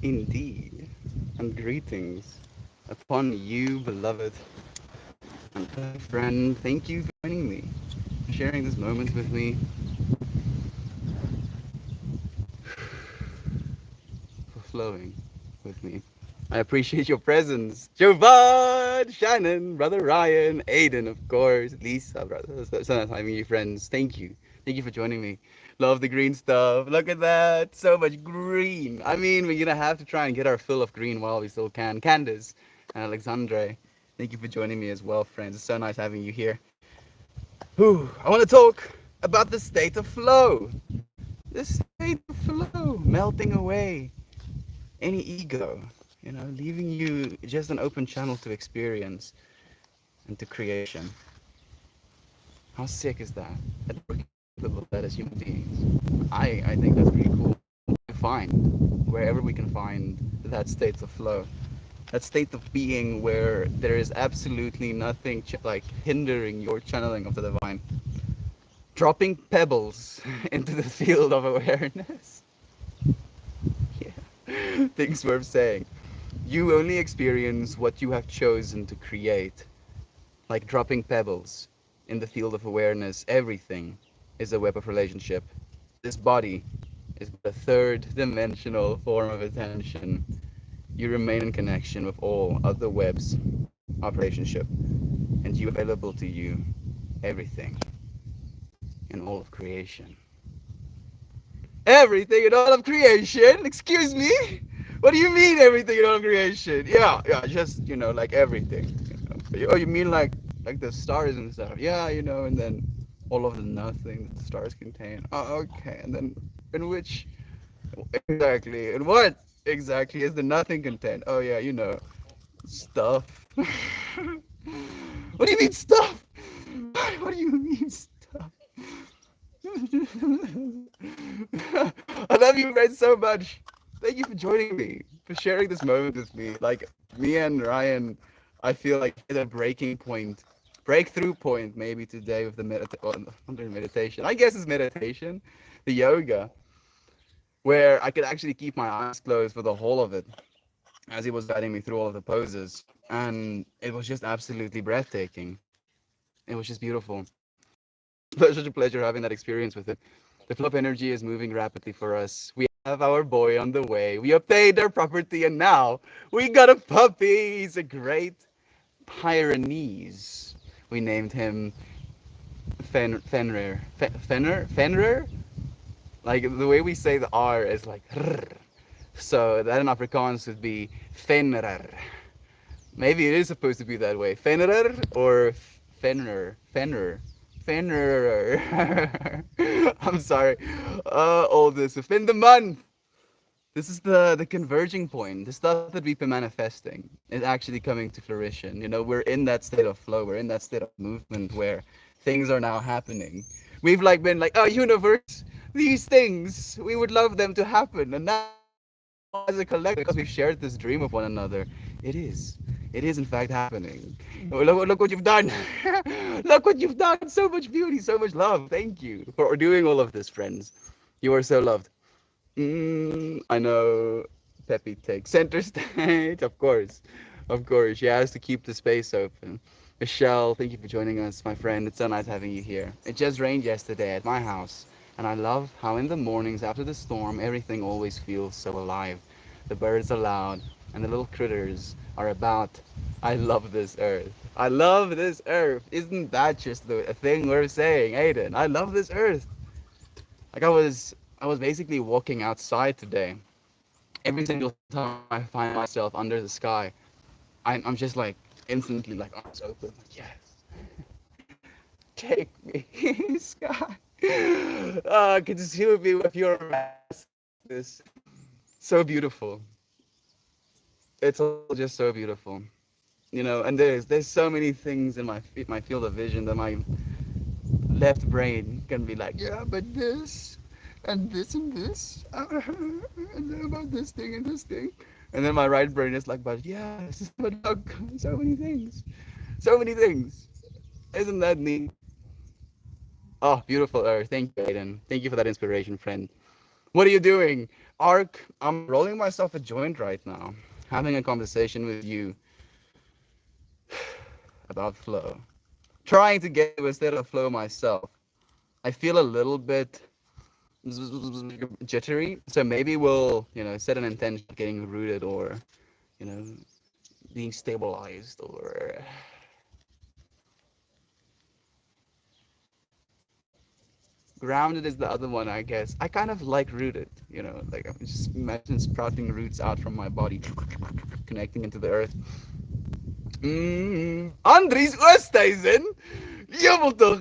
Indeed. And greetings upon you, beloved and friend. Thank you for joining me, for sharing this moment with me, for flowing with me. I appreciate your presence. Jovan, Shannon, Brother Ryan, Aiden, of course, Lisa, brother. I mean, friends, thank you. Thank you for joining me. Love the green stuff. Look at that. So much green. I mean, we're going to have to try and get our fill of green while we still can. Candace and Alexandre, thank you for joining me as well, friends. It's so nice having you here. Whew. I want to talk about the state of flow. The state of flow, melting away any ego, leaving you just an open channel to experience and to creation. How sick is that? That we're capable of that as human beings. I think that's pretty cool to find wherever we can find that state of flow. That state of being where there is absolutely nothing like hindering your channeling of the divine. Dropping pebbles into the field of awareness. Yeah. Things worth saying. You only experience what you have chosen to create. Like dropping pebbles in the field of awareness, everything is a web of relationship. This body is a third dimensional form of attention. You remain in connection with all other webs of relationship, and you available to you everything in all of creation. Everything in all of creation? Excuse me? What do you mean everything in all of creation? Yeah, just, like everything. Oh, you mean like the stars and stuff? Yeah, and then all of the nothing that the stars contain. Oh, okay. And then in which exactly? In what exactly is the nothing contained? Oh yeah, stuff. What do you mean stuff? What do you mean stuff? I love you, friends, so much. Thank you for joining me, for sharing this moment with me. Like, me and Ryan, I feel like hit a breakthrough point, maybe today with the meditation. I guess it's meditation, the yoga, where I could actually keep my eyes closed for the whole of it as he was guiding me through all of the poses. And it was just absolutely breathtaking. It was just beautiful. Such a pleasure having that experience with it. The flow of energy is moving rapidly for us. We have our boy on the way. We obtained our property, and now we got a puppy. He's a great Pyrenees. We named him Fenrir. Fenrir? Like the way we say the R is like rrr. So that in Afrikaans would be Fenrir. Maybe it is supposed to be that way. Fenrir or Fenrir. Fenrir. I'm sorry. All this within the month. This is the converging point. The stuff that we've been manifesting is actually coming to fruition. We're in that state of flow. We're in that state of movement where things are now happening. We've been like, oh universe, these things, we would love them to happen. And now as a collective, because we've shared this dream with one another, it is. It is in fact happening. Look what you've done. Look what you've done. So much beauty, so much love. Thank you for doing all of this, friends. You are so loved. I know Peppy takes center stage. Of course. Of course. She has to keep the space open. Michelle, thank you for joining us, my friend. It's so nice having you here. It just rained yesterday at my house, and I love how in the mornings after the storm, everything always feels so alive. The birds are loud, and the little critters are about. I love this earth. I love this earth. Isn't that just a thing we're saying, Aiden? I love this earth. Like I was basically walking outside today. Every single time I find myself under the sky, I'm just like instantly like arms open. Like, yes, take me, sky. Consume me with your vastness. So beautiful. It's all just so beautiful. And there's so many things in my field of vision that my left brain can be like, yeah, but this and this and this, and then about this thing and this thing, and then my right brain is like, but yes, but look, so many things. Isn't that neat? Oh, beautiful earth. Thank you, Aiden. Thank you for that inspiration, friend. What are you doing? Ark, I'm rolling myself a joint right now, having a conversation with you about flow, trying to get to a state of flow myself. I feel a little bit jittery, so maybe we'll, set an intention of getting rooted or, you know, being stabilized or grounded is the other one, I guess. I kind of like rooted, like I just imagine sprouting roots out from my body, connecting into the earth. Andries Oosthuizen? Jemmel toch,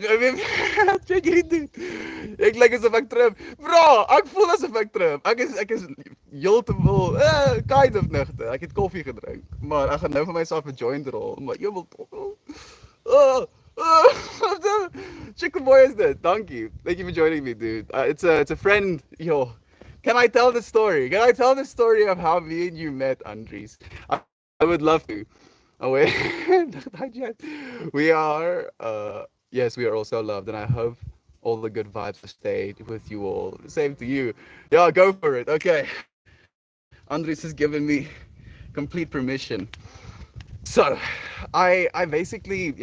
check hierdie dude. Ek lyk asof ek trip. Bro, ek voel asof ek trip. Ek is heeltemal kind of nigter. Ek het koffie gedrink, maar ek gaan nou vir myself 'n joint rol. Maar jemmel toch. Oh, oh, Chicken boy is dit. Thank you. Thank you for joining me, dude. It's a friend. Yo, can I tell the story? Can I tell the story of how me and you met, Andries? I would love to. Oh wait, not yet. We are, yes, we are also loved, and I hope all the good vibes have stayed with you all. Same to you. Yeah, go for it. Okay, Andres has given me complete permission. So, I basically,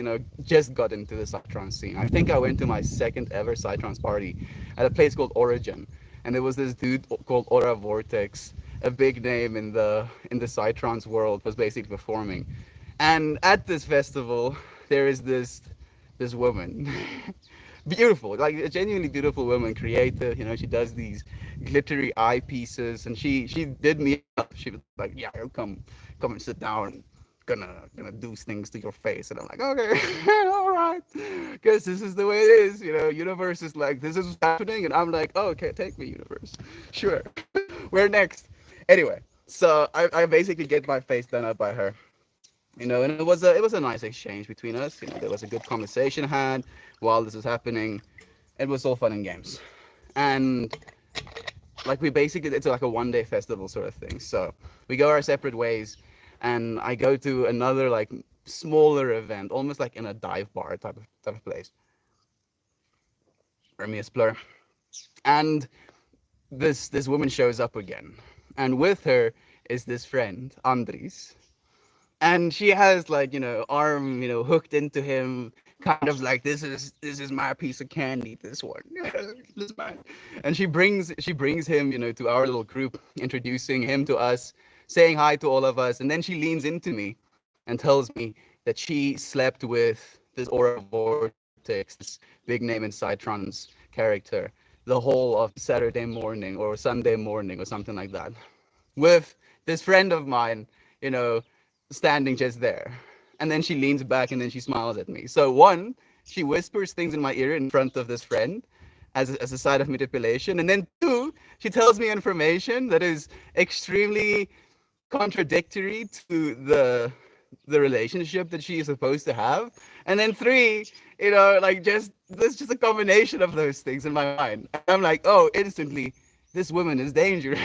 just got into the Psytrance scene. I think I went to my second ever Psytrance party at a place called Origin, and there was this dude called Aura Vortex, a big name in the Psytrance world, was basically performing. And at this festival, there is this woman, beautiful, like a genuinely beautiful woman, creator. She does these glittery eye pieces, and she did me up. She was like, "Yeah, come and sit down. Gonna do things to your face." And I'm like, "Okay, all right, guess this is the way it is." Universe is like, "This is what's happening," and I'm like, "Oh, okay, take me, universe. Sure, where next?" Anyway, so I basically get my face done up by her. And it was a nice exchange between us. There was a good conversation had while this was happening. It was all fun and games, and like we basically, it's like a 1 day festival sort of thing. So we go our separate ways, and I go to another like smaller event, almost like in a dive bar type of place. Hermes Blur, and this woman shows up again, and with her is this friend Andries, and she has like arm hooked into him, kind of like, this is my piece of candy, this one. This is mine. And she brings him to our little group, introducing him to us, saying hi to all of us, and then she leans into me and tells me that she slept with this Aura Vortex, this big name in Psytrance character, the whole of Saturday morning or Sunday morning or something like that, with this friend of mine, you know, standing just there. And then she leans back and then she smiles at me. So one, she whispers things in my ear in front of this friend as a side of manipulation. And then two, she tells me information that is extremely contradictory to the relationship that she is supposed to have. And then three, like just there's just a combination of those things in my mind. I'm like, oh, instantly, this woman is dangerous.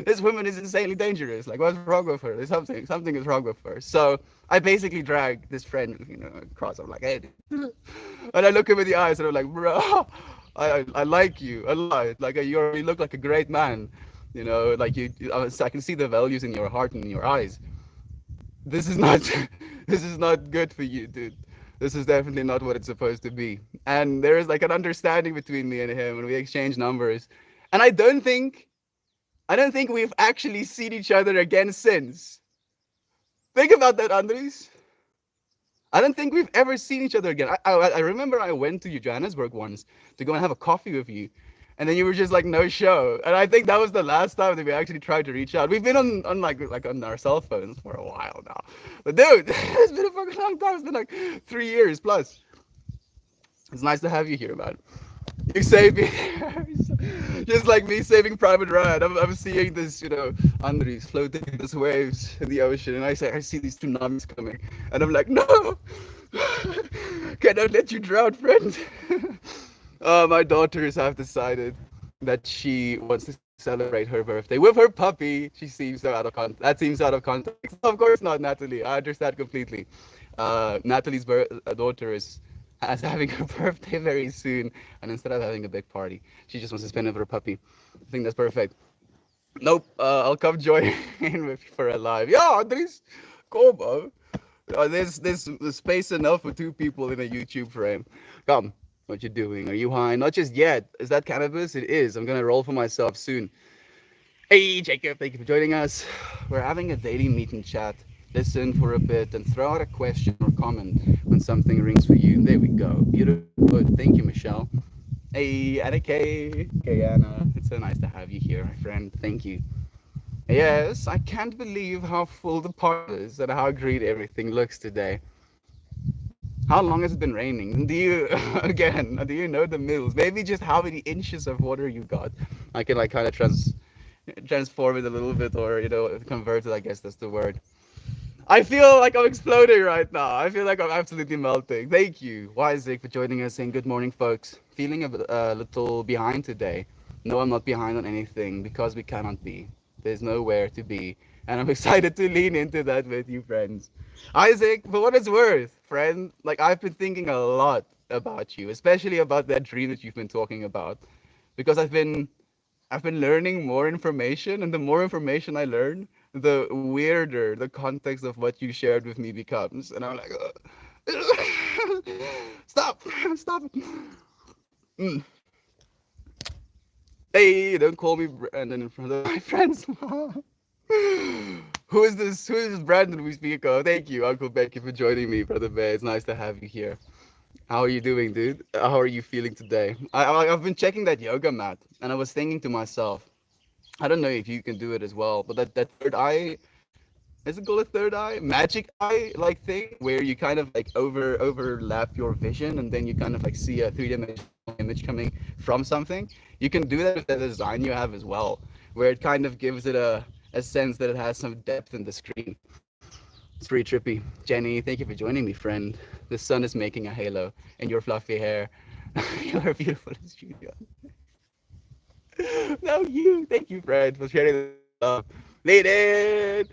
This woman is insanely dangerous. Like, what's wrong with her? There's something is wrong with her. So I basically drag this friend, across. I'm like, hey, and I look him in the eyes and I'm like, bro, I like you a lot. Like, you look like a great man. Like I can see the values in your heart and in your eyes. This is not this is not good for you, dude. This is definitely not what it's supposed to be. And there is like an understanding between me and him, and we exchange numbers. And I don't think we've actually seen each other again since. Think about that, Andres. I don't think we've ever seen each other again. I remember I went to Johannesburg once to go and have a coffee with you, and then you were just like no show. And I think that was the last time that we actually tried to reach out. We've been on like on our cell phones for a while now. But dude, it's been a fucking long time. It's been like 3 years plus. It's nice to have you here, man. You saved me. Just like me saving Private Ryan. I'm seeing this, Andres floating in these waves in the ocean, and I see these tsunamis coming, and I'm like, no, cannot let you drown, friend. My daughters have decided that she wants to celebrate her birthday with her puppy. She seems so out of context. That seems out of context. Of course not, Natalie. I understand completely. Natalie's daughter is having her birthday very soon, and instead of having a big party, she just wants to spend it with her puppy. I think that's perfect. Nope. I'll come join in with you for a live. Yeah, Andres, come on. There's space enough for two people in a YouTube frame. Come. What you doing? Are you high? Not just yet. Is that cannabis? It is. I'm gonna roll for myself soon. Hey, Jacob. Thank you for joining us. We're having a daily meet and chat. Listen for a bit and throw out a question or comment when something rings for you. There we go. Beautiful. Thank you, Michelle. Hey, Anna K. Hey, Anna. It's so nice to have you here, my friend. Thank you. Yes, I can't believe how full the park is and how green everything looks today. How long has it been raining? Do you, again, do you know the mills? Maybe just how many inches of water you got? I can like kind of transform it a little bit or, convert it, I guess that's the word. I feel like I'm exploding right now. I feel like I'm absolutely melting. Thank you, Isaac, for joining us. And good morning, folks. Feeling a little behind today. No, I'm not behind on anything because we cannot be. There's nowhere to be. And I'm excited to lean into that with you, friends. Isaac, for what it's worth, friend, like I've been thinking a lot about you, especially about that dream that you've been talking about. Because I've been learning more information, and the more information I learn, the weirder the context of what you shared with me becomes. And I'm like, stop, stop. Mm. Hey, don't call me Brandon in front of my friends. Who is this? Who is this Brandon we speak of? Thank you, Uncle Becky, for joining me, Brother Bear. It's nice to have you here. How are you doing, dude? How are you feeling today? I've been checking that yoga mat, and I was thinking to myself, I don't know if you can do it as well, but that third eye, is it called a third eye? Magic eye like thing where you kind of like overlap your vision and then you kind of like see a three-dimensional image coming from something. You can do that with the design you have as well, where it kind of gives it a sense that it has some depth in the screen. It's pretty trippy. Jenny, thank you for joining me, friend. The sun is making a halo, and your fluffy hair. You're beautiful as Julia. No, you. Thank you, Fred, for sharing the love. Lady!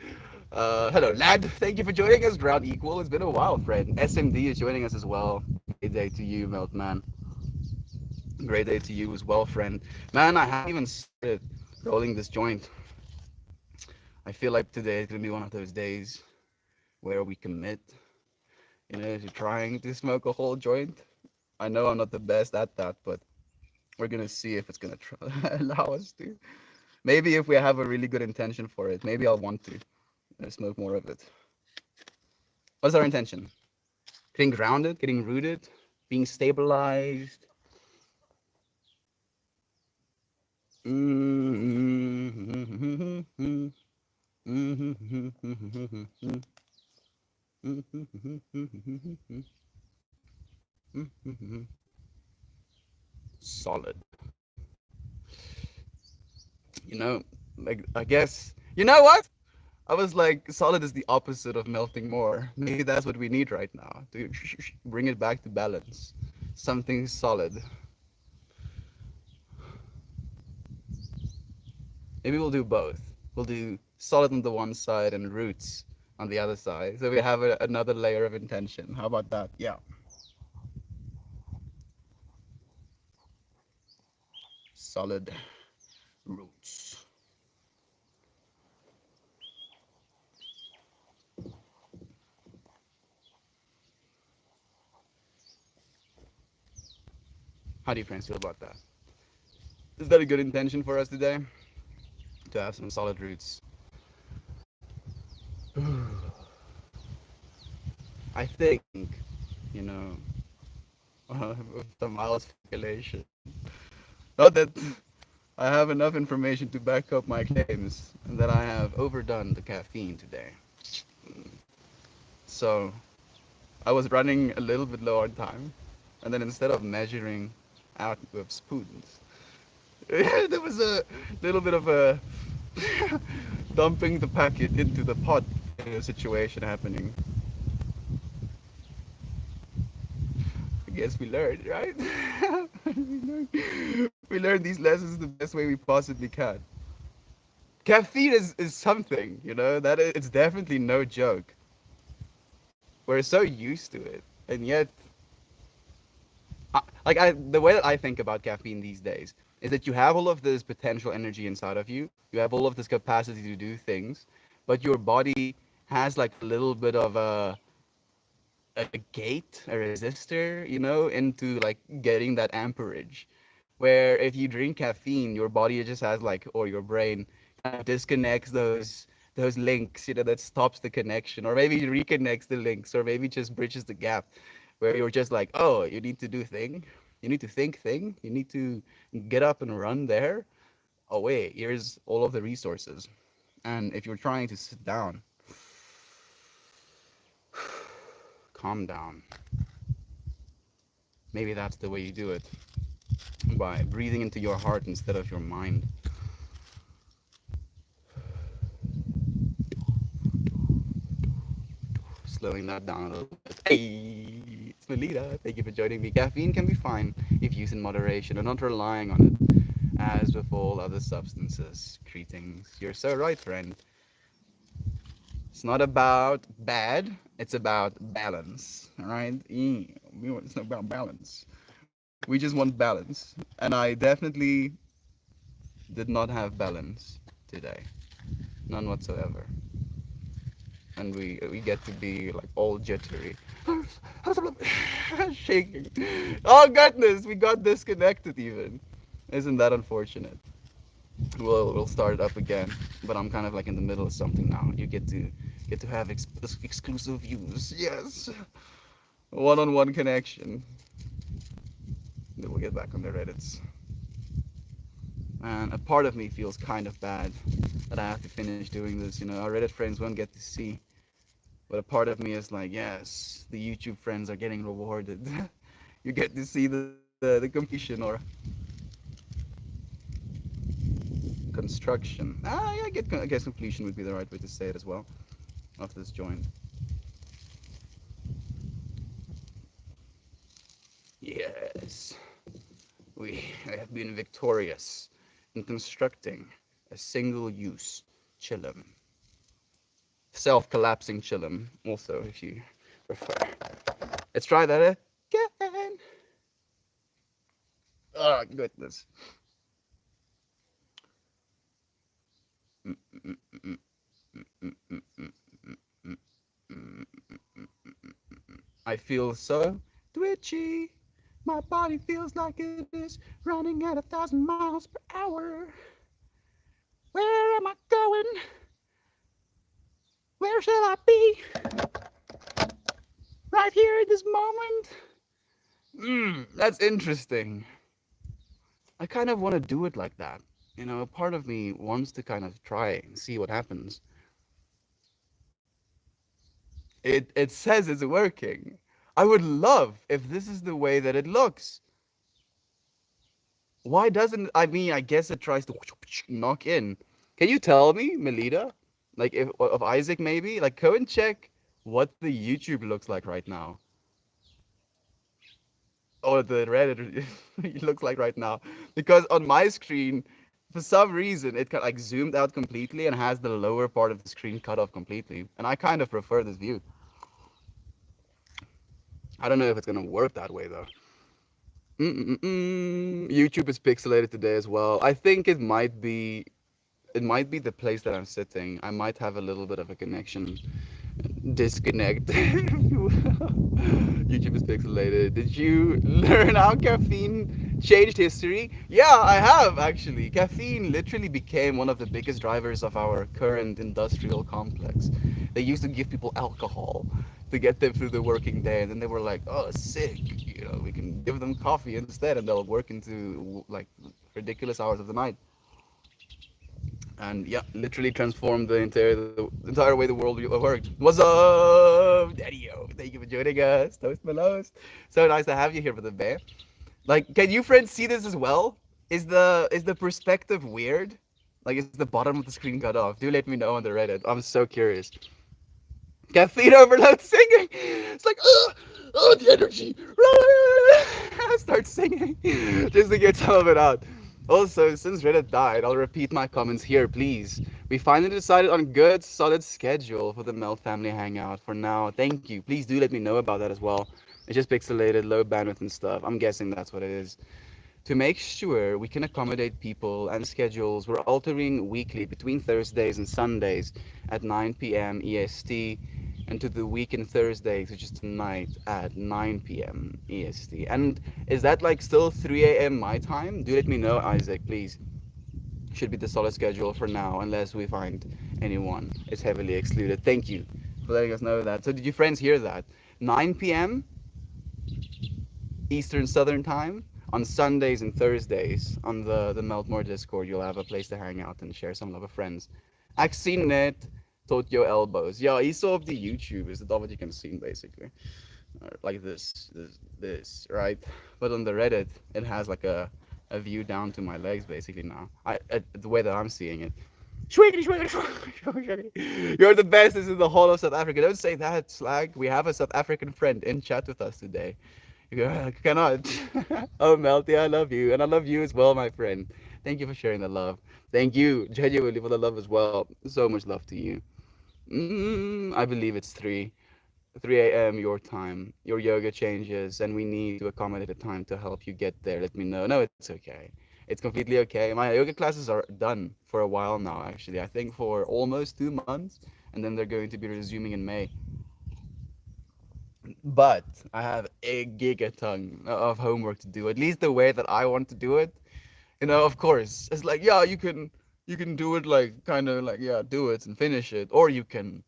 Hello, lad. Thank you for joining us. Ground Equal. It's been a while, Fred. SMD is joining us as well. Great day to you, Meltman. Great day to you as well, friend. Man, I haven't even started rolling this joint. I feel like today is going to be one of those days where we commit, to trying to smoke a whole joint. I know I'm not the best at that, but we're going to see if it's going to allow us to. Maybe if we have a really good intention for it, maybe I'll want to smoke more of it. What's our intention? Getting grounded, getting rooted, being stabilized. Solid. You know, like I guess. You know what? I was like, solid is the opposite of melting more. Maybe that's what we need right now to bring it back to balance. Something solid. Maybe we'll do both. We'll do solid on the one side and roots on the other side. So we have another layer of intention. How about that? Yeah. Solid roots. How do you friends feel about that? Is that a good intention for us today? To have some solid roots. I think, you know, with the mild speculation. Not that I have enough information to back up my claims, and that I have overdone the caffeine today. So I was running a little bit low on time, and then instead of measuring out with spoons, there was a little bit of a dumping the packet into the pot situation happening. I guess we learned, right? we learned these lessons the best way we possibly can. Caffeine is something, that it's definitely no joke. We're so used to it, and yet, the way that I think about caffeine these days is that you have all of this potential energy inside of you. You have all of this capacity to do things, but your body has like a little bit of a gate, a resistor, into like getting that amperage. Where if you drink caffeine, your body just has like, or your brain kind of disconnects those links, that stops the connection, or maybe reconnects the links, or maybe just bridges the gap, where you're just like, oh, you need to do thing, you need to think thing, you need to get up and run there. Oh wait, here's all of the resources. And if you're trying to sit down, calm down. Maybe that's the way you do it, by breathing into your heart instead of your mind. Slowing that down a little bit. Hey, it's Melita. Thank you for joining me. Caffeine can be fine if used in moderation and not relying on it, as with all other substances. Greetings. You're so right, friend. It's not about bad, it's about balance. All right? It's not about balance. We just want balance. And I definitely did not have balance today. None whatsoever. And we get to be like all jittery, shaking. Oh goodness, we got disconnected even. Isn't that unfortunate? We'll start it up again, but I'm kind of like in the middle of something now. You get to have exclusive views. Yes, one-on-one connection. Then we'll get back on the Reddits. And a part of me feels kind of bad that I have to finish doing this. Our Reddit friends won't get to see. But a part of me is like, yes, the YouTube friends are getting rewarded. You get to see the completion or construction. Yeah, I guess completion would be the right way to say it as well. Of this joint. Yes, we have been victorious in constructing a single-use chillum. Self-collapsing chillum, also, if you prefer. Let's try that again. Oh, goodness. I feel so twitchy. My body feels like it is running at 1,000 miles per hour. Where am I going? Where shall I be? Right here in this moment? That's interesting. I kind of want to do it like that. A part of me wants to kind of try and see what happens. It says it's working. I would love if this is the way that it looks. Why doesn't I mean I guess it tries to knock in. Can you tell me, Melita? Like if of Isaac maybe? Like go and check what the YouTube looks like right now. Or the Reddit looks like right now. Because on my screen, for some reason, it kind of like zoomed out completely and has the lower part of the screen cut off completely. And I kind of prefer this view. I don't know if it's gonna work that way though. YouTube is pixelated today as well. I think it might be the place that I'm sitting. I might have a little bit of a connection disconnect. YouTube is pixelated. Did you learn how caffeine changed history? Yeah, I have actually. Caffeine literally became one of the biggest drivers of our current industrial complex. They used to give people alcohol to get them through the working day, and then they were like, "Oh, sick! We can give them coffee instead, and they'll work into like ridiculous hours of the night." And yeah, literally transformed the entire way the world worked. What's up, Daddy-o? Thank you for joining us, Toast Melos. So nice to have you here for the bear. Like, can you friends see this as well? Is the perspective weird? Like, is the bottom of the screen cut off? Do let me know on the Reddit. I'm so curious. Caffeine overload singing. It's like, oh, the energy. Start singing just to get some of it out. Also, since Reddit died, I'll repeat my comments here, please. We finally decided on good, solid schedule for the Melt Family Hangout for now. Thank you. Please do let me know about that as well. It's just pixelated, low bandwidth and stuff. I'm guessing that's what it is. To make sure we can accommodate people and schedules, we're altering weekly between Thursdays and Sundays at 9 p.m. EST, and to the weekend Thursdays, which is tonight at 9 p.m. EST. And is that like still 3 a.m. my time? Do let me know, Isaac, please. Should be the solid schedule for now, unless we find anyone is heavily excluded. Thank you for letting us know that. So, did you friends hear that? 9 p.m. Eastern Southern Time on Sundays and Thursdays on the Meltmore Discord. You'll have a place to hang out and share some love with friends. Axie taught your elbows. Yeah, he saw of the YouTube is that what you can see basically. Like this, right? But on the Reddit, it has like a view down to my legs basically now. The way that I'm seeing it. Schwiggity, schwiggity, schwiggity, schwiggity. You're the best is in the whole of South Africa. Don't say that, Slag. We have a South African friend in chat with us today. You cannot. Oh, Melty, I love you. And I love you as well, my friend. Thank you for sharing the love. Thank you, genuinely, for the love as well. So much love to you. I believe it's 3 a.m. your time. Your yoga changes, and we need to accommodate a time to help you get there. Let me know. No, it's okay. It's completely okay. My yoga classes are done for a while now, actually. I think for almost 2 months, and then they're going to be resuming in May. But I have a gigaton of homework to do, at least the way that I want to do it. Of course, it's like, yeah, you can do it like kind of like, yeah, do it and finish it, or you can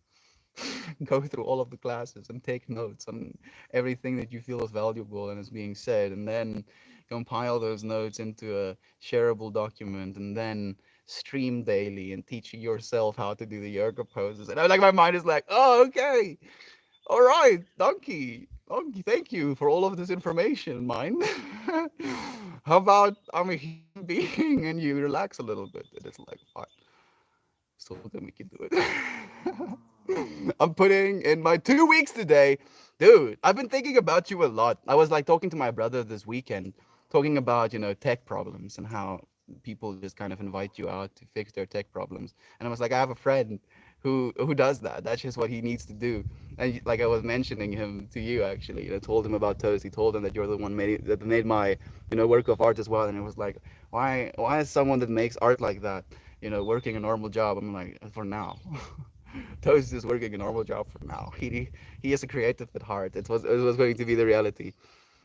go through all of the classes and take notes on everything that you feel is valuable and is being said, and then compile those notes into a shareable document, and then stream daily and teach yourself how to do the yoga poses. And I'm like, my mind is like, oh, okay, all right, donkey, donkey, thank you for all of this information, mine. How about I'm a human being and you relax a little bit? And it's like, fine, so then we can do it. I'm putting in my 2 weeks today. Dude, I've been thinking about you a lot. I was like talking to my brother this weekend, talking about, tech problems and how people just kind of invite you out to fix their tech problems. And I was like, I have a friend who does that. That's just what he needs to do. And like I was mentioning him to you actually. I told him about Toast. He told him that you're the one that made my, work of art as well. And it was like, why is someone that makes art like that, working a normal job? I'm like, for now. Toast is working a normal job for now. He is a creative at heart. It was going to be the reality.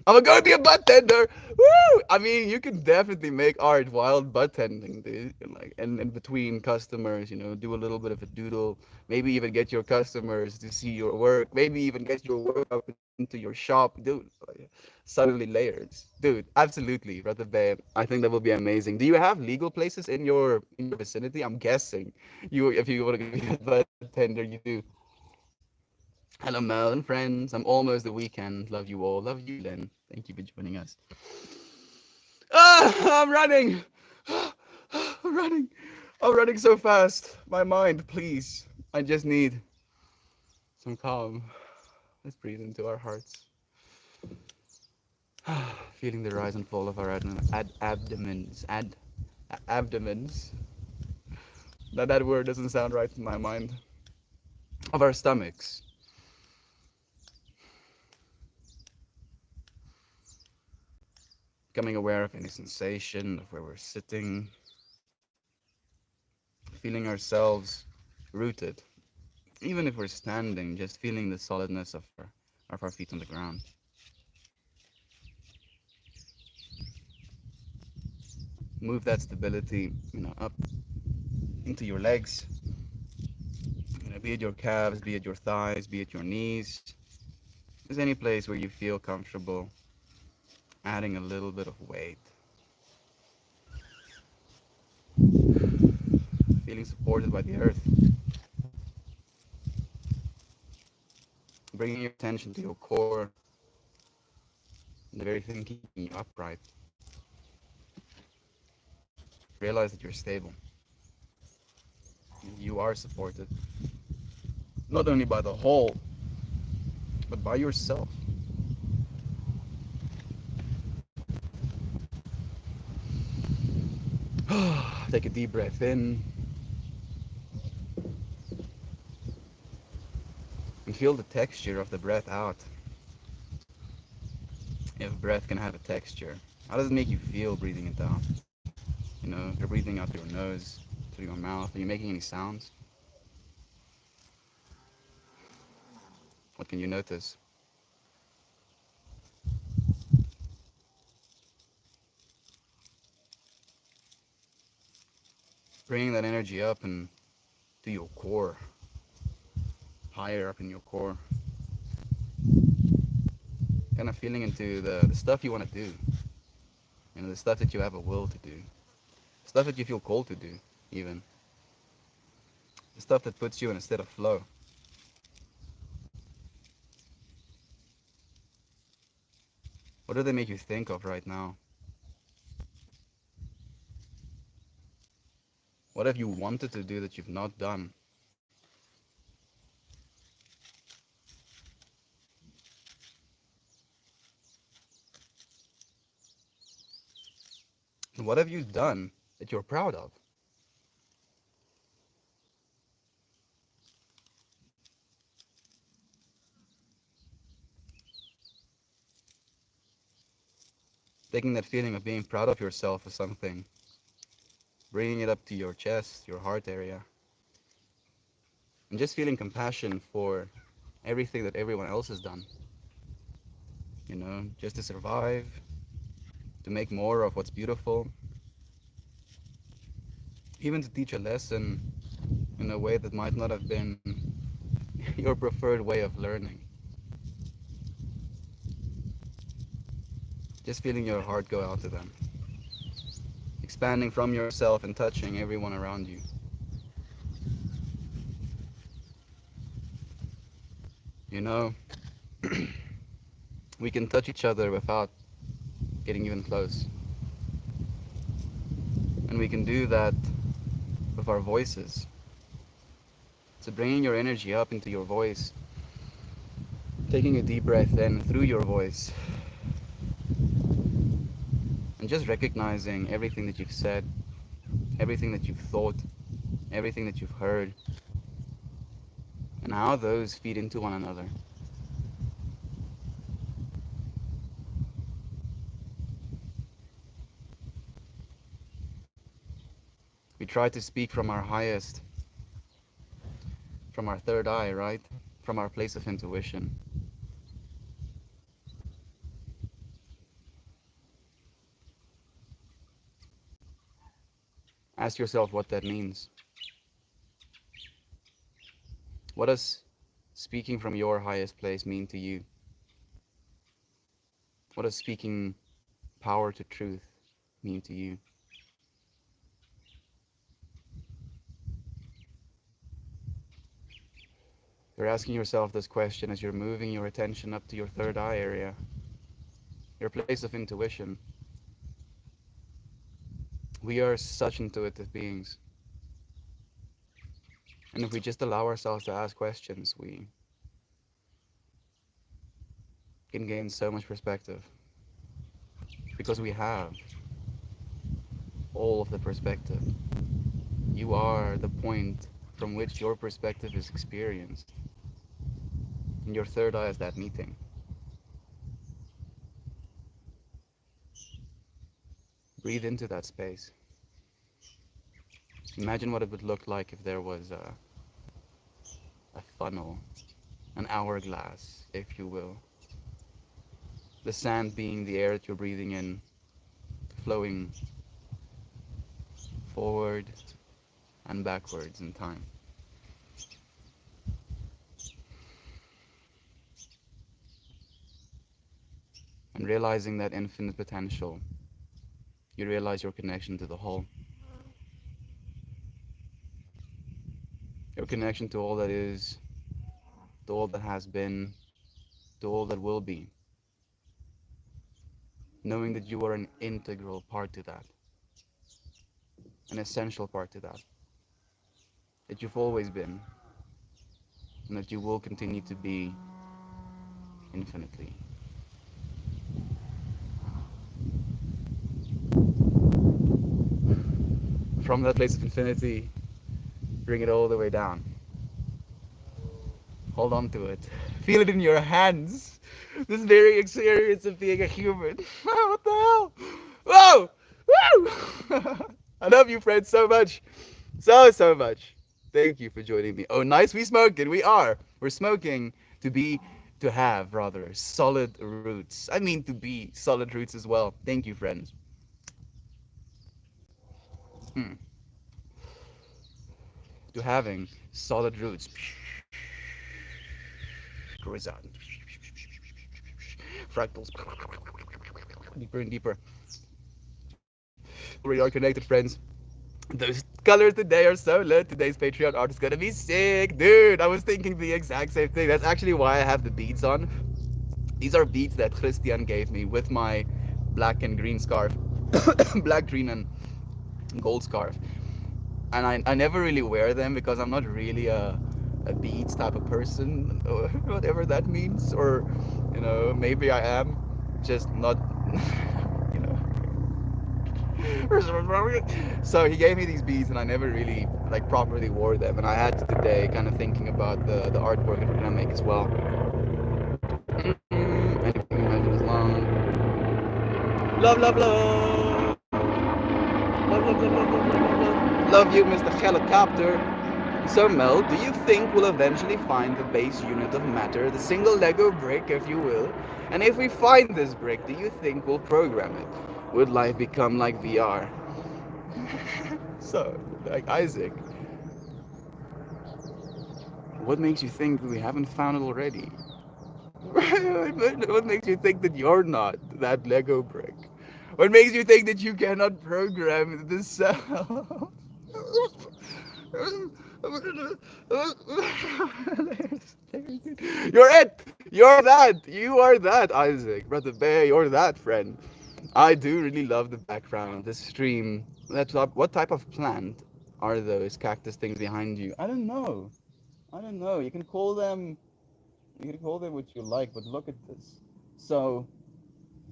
I'm gonna be a butt tender. Woo! I mean, you can definitely make art while butt tending, dude. And like, and in between customers, do a little bit of a doodle. Maybe even get your customers to see your work. Maybe even get your work up into your shop, dude. Like, suddenly layers, dude. Absolutely, Brother Bear. I think that will be amazing. Do you have legal places in your vicinity? I'm guessing if you want to be a butt tender, you do. Hello, Mel and friends. I'm almost the weekend. Love you all. Love you, Len. Thank you for joining us. I'm running. I'm running. I'm running so fast. My mind, please. I just need some calm. Let's breathe into our hearts. Feeling the rise and fall of our abdomens. Abdomens. That word doesn't sound right in my mind. Of our stomachs. Becoming aware of any sensation of where we're sitting, feeling ourselves rooted. Even if we're standing, just feeling the solidness of our feet on the ground. Move that stability, up into your legs, be it your calves, be it your thighs, be it your knees. Just any place where you feel comfortable adding a little bit of weight. Feeling supported by the earth. Bringing your attention to your core, the very thing keeping you upright. Realize that you're stable. You are supported. Not only by the whole, but by yourself. Take a deep breath in and feel the texture of the breath out. If breath can have a texture, How does it make you feel breathing it out? You're breathing out through your nose, through your mouth. Are you making any sounds? What can you notice? Bringing that energy up and to your core, higher up in your core. Kind of feeling into the stuff you want to do. The stuff that you have a will to do. Stuff that you feel called to do, even. The stuff that puts you in a state of flow. What do they make you think of right now? What have you wanted to do that you've not done? And what have you done that you're proud of? Taking that feeling of being proud of yourself for something, bringing it up to your chest, your heart area, and just feeling compassion for everything that everyone else has done. Just to survive, to make more of what's beautiful, even to teach a lesson in a way that might not have been your preferred way of learning. Just feeling your heart go out to them, expanding from yourself and touching everyone around you. You know, we can touch each other without getting even close. And we can do that with our voices. So bringing your energy up into your voice, taking a deep breath in through your voice, and just recognizing everything that you've said, everything that you've thought, everything that you've heard, and how those feed into one another. We try to speak from our highest, from our third eye, right? From our place of intuition. Ask yourself what that means. What does speaking from your highest place mean to you? What does speaking power to truth mean to you? You're asking yourself this question as you're moving your attention up to your third eye area, your place of intuition. We are such intuitive beings. And if we just allow ourselves to ask questions, we can gain so much perspective. Because we have all of the perspective. You are the point from which your perspective is experienced. And your third eye is that meeting. Breathe into that space. Imagine what it would look like if there was a funnel, an hourglass, if you will. The sand being the air that you're breathing in, flowing forward and backwards in time. And realizing that infinite potential, you realize your connection to the whole. Your connection to all that is, to all that has been, to all that will be. Knowing that you are an integral part to that, an essential part to that. That you've always been, and that you will continue to be infinitely. From that place of infinity, bring it all the way down. Hold on to it. Feel it in your hands. This very experience of being a human. What the hell? I love you, friends, so much. So, so much. Thank you for joining me. Oh, nice. We smoking. We are. We're smoking to be, to have, rather, solid roots. I mean, to be solid roots as well. Thank you, friends. Hmm. To having solid roots. Horizon. Fractals. Deeper and deeper. We are connected, friends. Those colors today are so lit. Today's Patreon art is gonna be sick. Dude, I was thinking the exact same thing. That's actually why I have the beads on. These are beads that Christian gave me with my black and green scarf. Black, green, and gold scarf. And I never really wear them because I'm not really a beads type of person, whatever that means. Or, maybe I am, just not, you know, so he gave me these beads and I never really like properly wore them, and I had to today kind of thinking about the artwork that we're gonna make as well. Anything imagine is long. Love, love, love. Love, love, love, love, love, love, love, love. Love you, Mr. Helicopter. So, Mel, do you think we'll eventually find the base unit of matter, the single Lego brick, if you will? And if we find this brick, do you think we'll program it? Would life become like VR? So, like Isaac, what makes you think we haven't found it already? What makes you think that you're not that Lego brick? What makes you think that you cannot program the cell? You're it! You're that! You are that, Isaac. Brother Bear, you're that, friend. I do really love the background, the stream. What type of plant are those cactus things behind you? I don't know. I don't know. You can call them what you like, but look at this. So,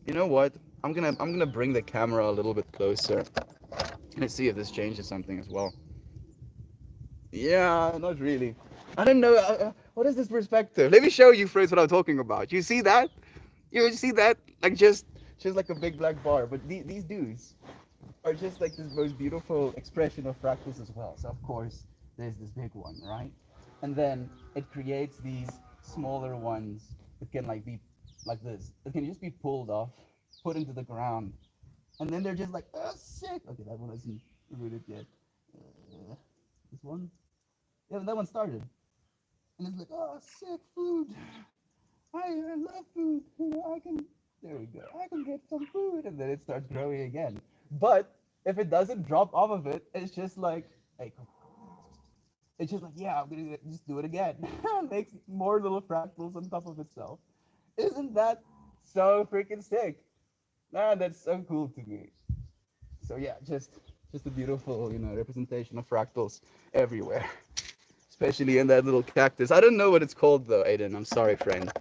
you know what? I'm gonna bring the camera a little bit closer. Let's see if this changes something as well. Yeah, not really. I don't know. What is this perspective? Let me show you first what I'm talking about. You see that? You see that? Like just like a big black bar. But these dudes are just like this most beautiful expression of fractals as well. So of course there's this big one, right? And then it creates these smaller ones that can like be like this. It can just be pulled off, put into the ground, and then they're just like, oh, sick. Okay, that one isn't rooted yet. This one, yeah, that one started, and it's like, oh, sick food. I love food. I can. There we go. I can get some food, and then it starts growing again. But if it doesn't drop off of it, it's just like, hey, it's just like, yeah, I'm gonna just do it again. Makes more little fractals on top of itself. Isn't that so freaking sick? Man, that's so cool to me. So yeah, just a beautiful, representation of fractals everywhere, especially in that little cactus. I don't know what it's called though, Aiden. I'm sorry, friend.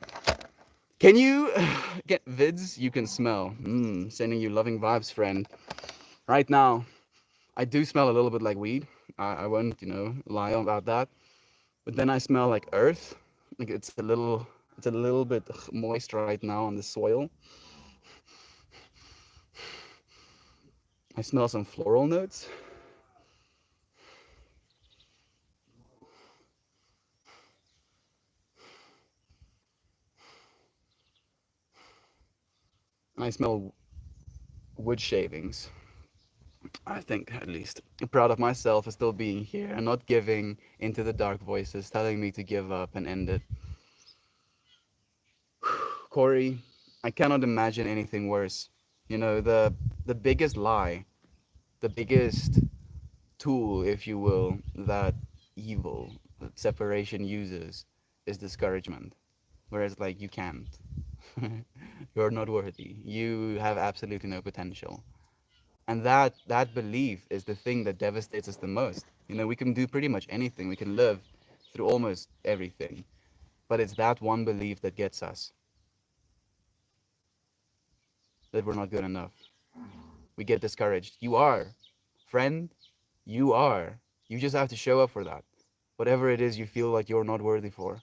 Can you get vids you can smell? Sending you loving vibes, friend. Right now, I do smell a little bit like weed. I won't, lie about that. But then I smell like earth. Like it's a little bit moist right now on the soil. I smell some floral notes. I smell wood shavings. I think, at least. I'm proud of myself for still being here and not giving into the dark voices telling me to give up and end it. Corey, I cannot imagine anything worse. The biggest lie, the biggest tool, if you will, that evil, that separation uses is discouragement. Whereas, like, you can't. You're not worthy. You have absolutely no potential. And that belief is the thing that devastates us the most. We can do pretty much anything. We can live through almost everything. But it's that one belief that gets us that we're not good enough. We get discouraged. You are, friend, you are. You just have to show up for that. Whatever it is you feel like you're not worthy for.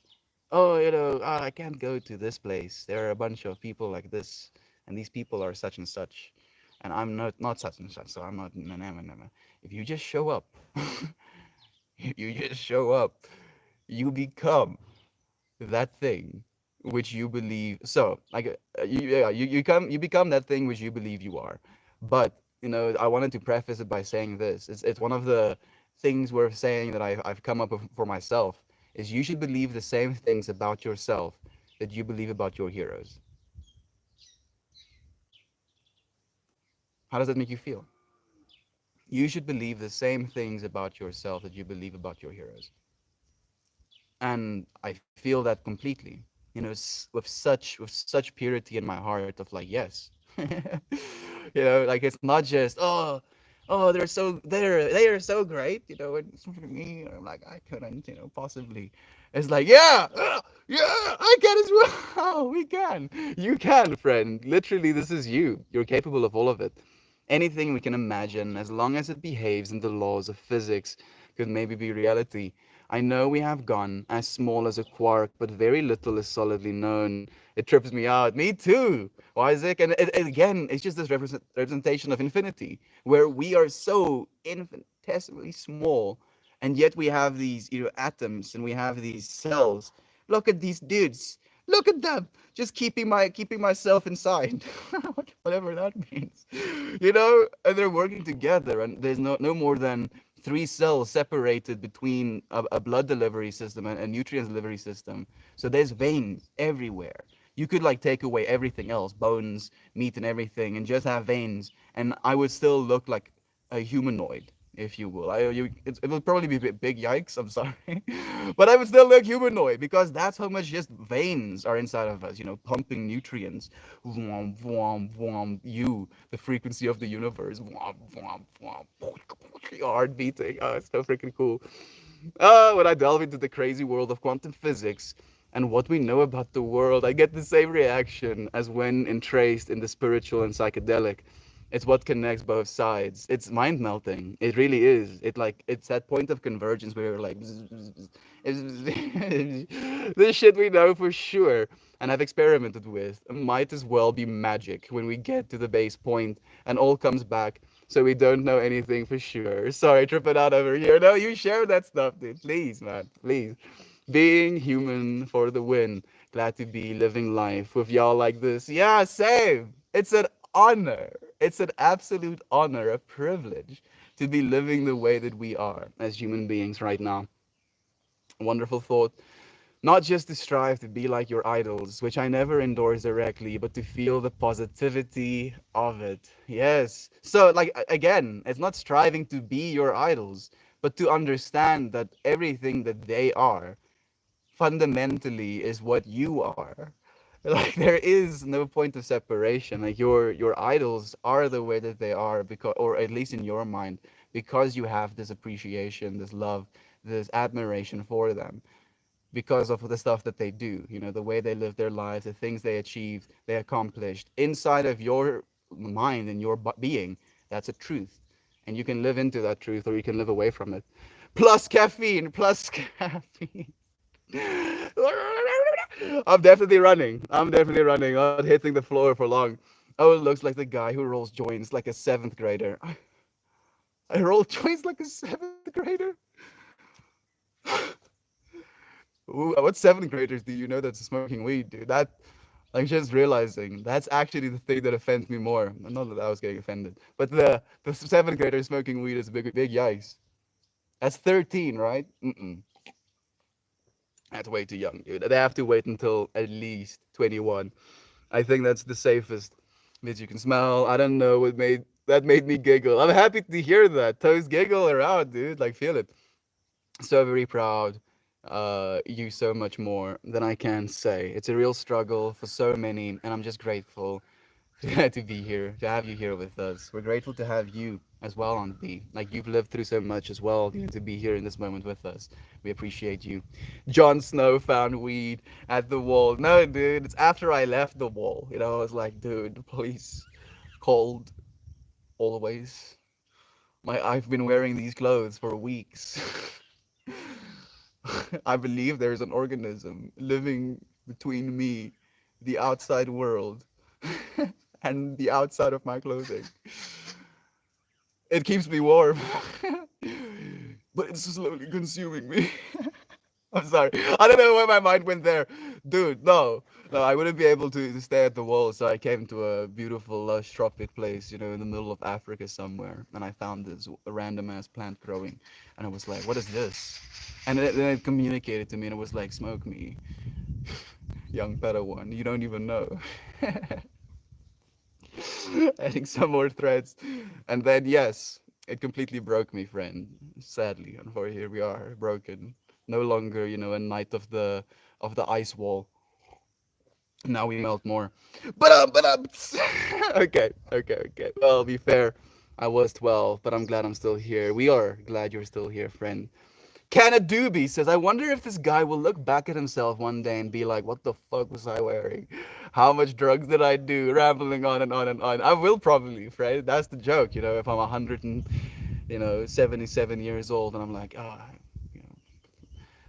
Oh, I can't go to this place. There are a bunch of people like this, and these people are such and such. and I'm not such and such, so I'm not. No, no, no, no. If you just show up, if you just show up, you become that thing which you believe. So, like, you become that thing which you believe you are. But I wanted to preface it by saying this. It's one of the things worth saying that I've come up with for myself is you should believe the same things about yourself that you believe about your heroes. How does that make you feel? You should believe the same things about yourself that you believe about your heroes. And I feel that completely. With such purity in my heart of like, yes. Like it's not just, oh, they are so great, and me, I'm like, I couldn't, possibly. It's like, yeah, yeah, I can as well. We can. You can, friend. Literally, this is you. You're capable of all of it. Anything we can imagine, as long as it behaves in the laws of physics, could maybe be reality. I know we have gone as small as a quark, but very little is solidly known. It trips me out. Me too, Isaac. And again, it's just this representation of infinity, where we are so infinitesimally small, and yet we have these, atoms, and we have these cells. Look at these dudes. Look at them. Just keeping myself inside, whatever that means. And they're working together, and there's no more than three cells separated between a blood delivery system and a nutrient delivery system. So there's veins everywhere. You could like take away everything else, bones, meat, and everything, and just have veins, and I would still look like a humanoid, if you will. It would probably be a bit big, yikes. I'm sorry, but I would still look humanoid because that's how much just veins are inside of us. Pumping nutrients. Vroom, vroom, vroom, the frequency of the universe. Vroom, vroom, vroom. Your heart beating. Oh, it's so freaking cool. When I delve into the crazy world of quantum physics and what we know about the world, I get the same reaction as when entraced in the spiritual and psychedelic. It's what connects both sides. It's mind melting. It really is. It's that point of convergence where you're like, this shit we know for sure and have experimented with might as well be magic when we get to the base point and all comes back. So we don't know anything for sure. Sorry, tripping out over here. No, you share that stuff, dude. Please, man. Please. Being human for the win. Glad to be living life with y'all like this. Yeah, same. It's an honor. It's an absolute honor, a privilege to be living the way that we are as human beings right now. Wonderful thought. Not just to strive to be like your idols, which I never endorse directly, but to feel the positivity of it. Yes. So, like, again, it's not striving to be your idols, but to understand that everything that they are fundamentally is what you are. Like there is no point of separation. Like your idols are the way that they are because, or at least in your mind, because you have this appreciation, this love, this admiration for them because of the stuff that they do, the way they live their lives, the things they achieved, they accomplished inside of your mind and your being. That's a truth. And you can live into that truth or you can live away from it. Plus caffeine, plus caffeine. I'm definitely running. I'm definitely running. Not hitting the floor for long. Oh, it looks like the guy who rolls joints like a seventh grader. I roll joints like a seventh grader? Ooh, what seventh graders do you know that's smoking weed, dude? I'm just realizing that's actually the thing that offends me more. Not that I was getting offended, but the seventh graders smoking weed is a big yikes. That's 13, right? Mm-mm. That's way too young, dude. They have to wait until at least 21. I think that's the safest that you can smell. I don't know what made me giggle. I'm happy to hear that. Toes giggle around, dude. Like feel it. So very proud. You so much more than I can say. It's a real struggle for so many, and I'm just grateful to be here, to have you here with us. We're grateful to have you as well on B. Like you've lived through so much as well, to be here in this moment with us. We appreciate you. Jon Snow found weed at the wall. No, dude, it's after I left the wall. I was like, dude, please, cold, always. I've been wearing these clothes for weeks. I believe there's an organism living between me, the outside world. and the outside of my clothing. It keeps me warm, but it's slowly consuming me. I'm sorry. I don't know where my mind went there. Dude, no. No, I wouldn't be able to stay at the wall, so I came to a beautiful, lush tropic place, in the middle of Africa somewhere. And I found this random ass plant growing. And I was like, what is this? And then it communicated to me, and it was like, smoke me, young Padawan. You don't even know. Adding some more threads. And then, yes, it completely broke me, friend. Sadly. And for here we are, broken. No longer, a knight of the ice wall. Now we melt more. But okay, okay, okay. Well, be fair. I was 12, but I'm glad I'm still here. We are glad you're still here, friend. Canna Doobie says, I wonder if this guy will look back at himself one day and be like, what the fuck was I wearing? How much drugs did I do? Rambling on and on and on. I will probably, right? That's the joke, if I'm 77 years old and I'm like, you know,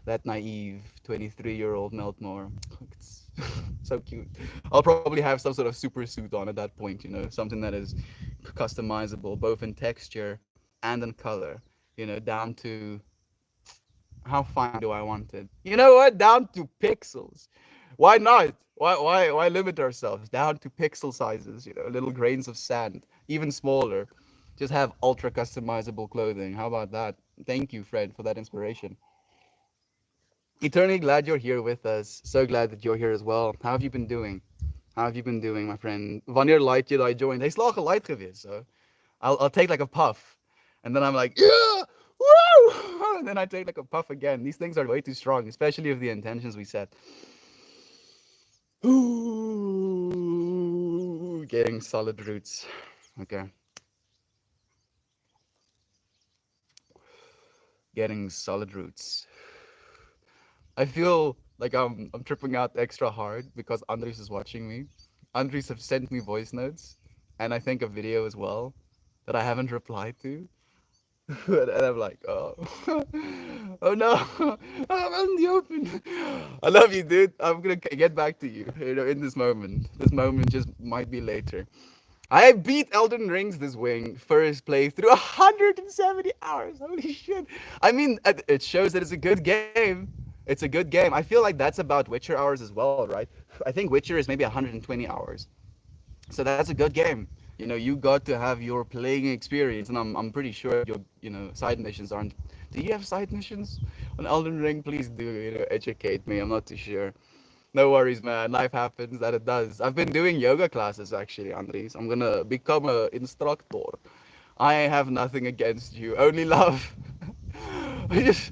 that naive 23-year-old Meltmore. It's so cute. I'll probably have some sort of super suit on at that point, something that is customizable both in texture and in color, down to how fine do I want it? You know what? Down to pixels. Why not? Why limit ourselves down to pixel sizes? Little grains of sand, even smaller. Just have ultra customizable clothing. How about that? Thank you, Fred, for that inspiration. Eternally glad you're here with us. So glad that you're here as well. How have you been doing? How have you been doing, my friend? Wanneer light did I join? Hij is lager light geweest, so I'll take like a puff, and then I'm like, yeah, woo! And then I take like a puff again. These things are way too strong, especially if the intentions we set. Ooh, getting solid roots. Okay, getting solid roots. I feel like I'm tripping out extra hard because Andres is watching me. Andres have sent me voice notes, and I think a video as well that I haven't replied to. And I'm like, oh, oh no, I'm out in the open. I love you, dude. I'm gonna get back to you, in this moment. This moment just might be later. I beat Elden Rings this wing first playthrough 170 hours. Holy shit! I mean, it shows that it's a good game. It's a good game. I feel like that's about Witcher hours as well, right? I think Witcher is maybe 120 hours. So that's a good game. You got to have your playing experience, and I'm pretty sure your side missions aren't. Do you have side missions on Elden Ring? Please do educate me. I'm not too sure. No worries, man. Life happens that it does. I've been doing yoga classes actually, Andres. I'm gonna become a instructor. I have nothing against you, only love. we just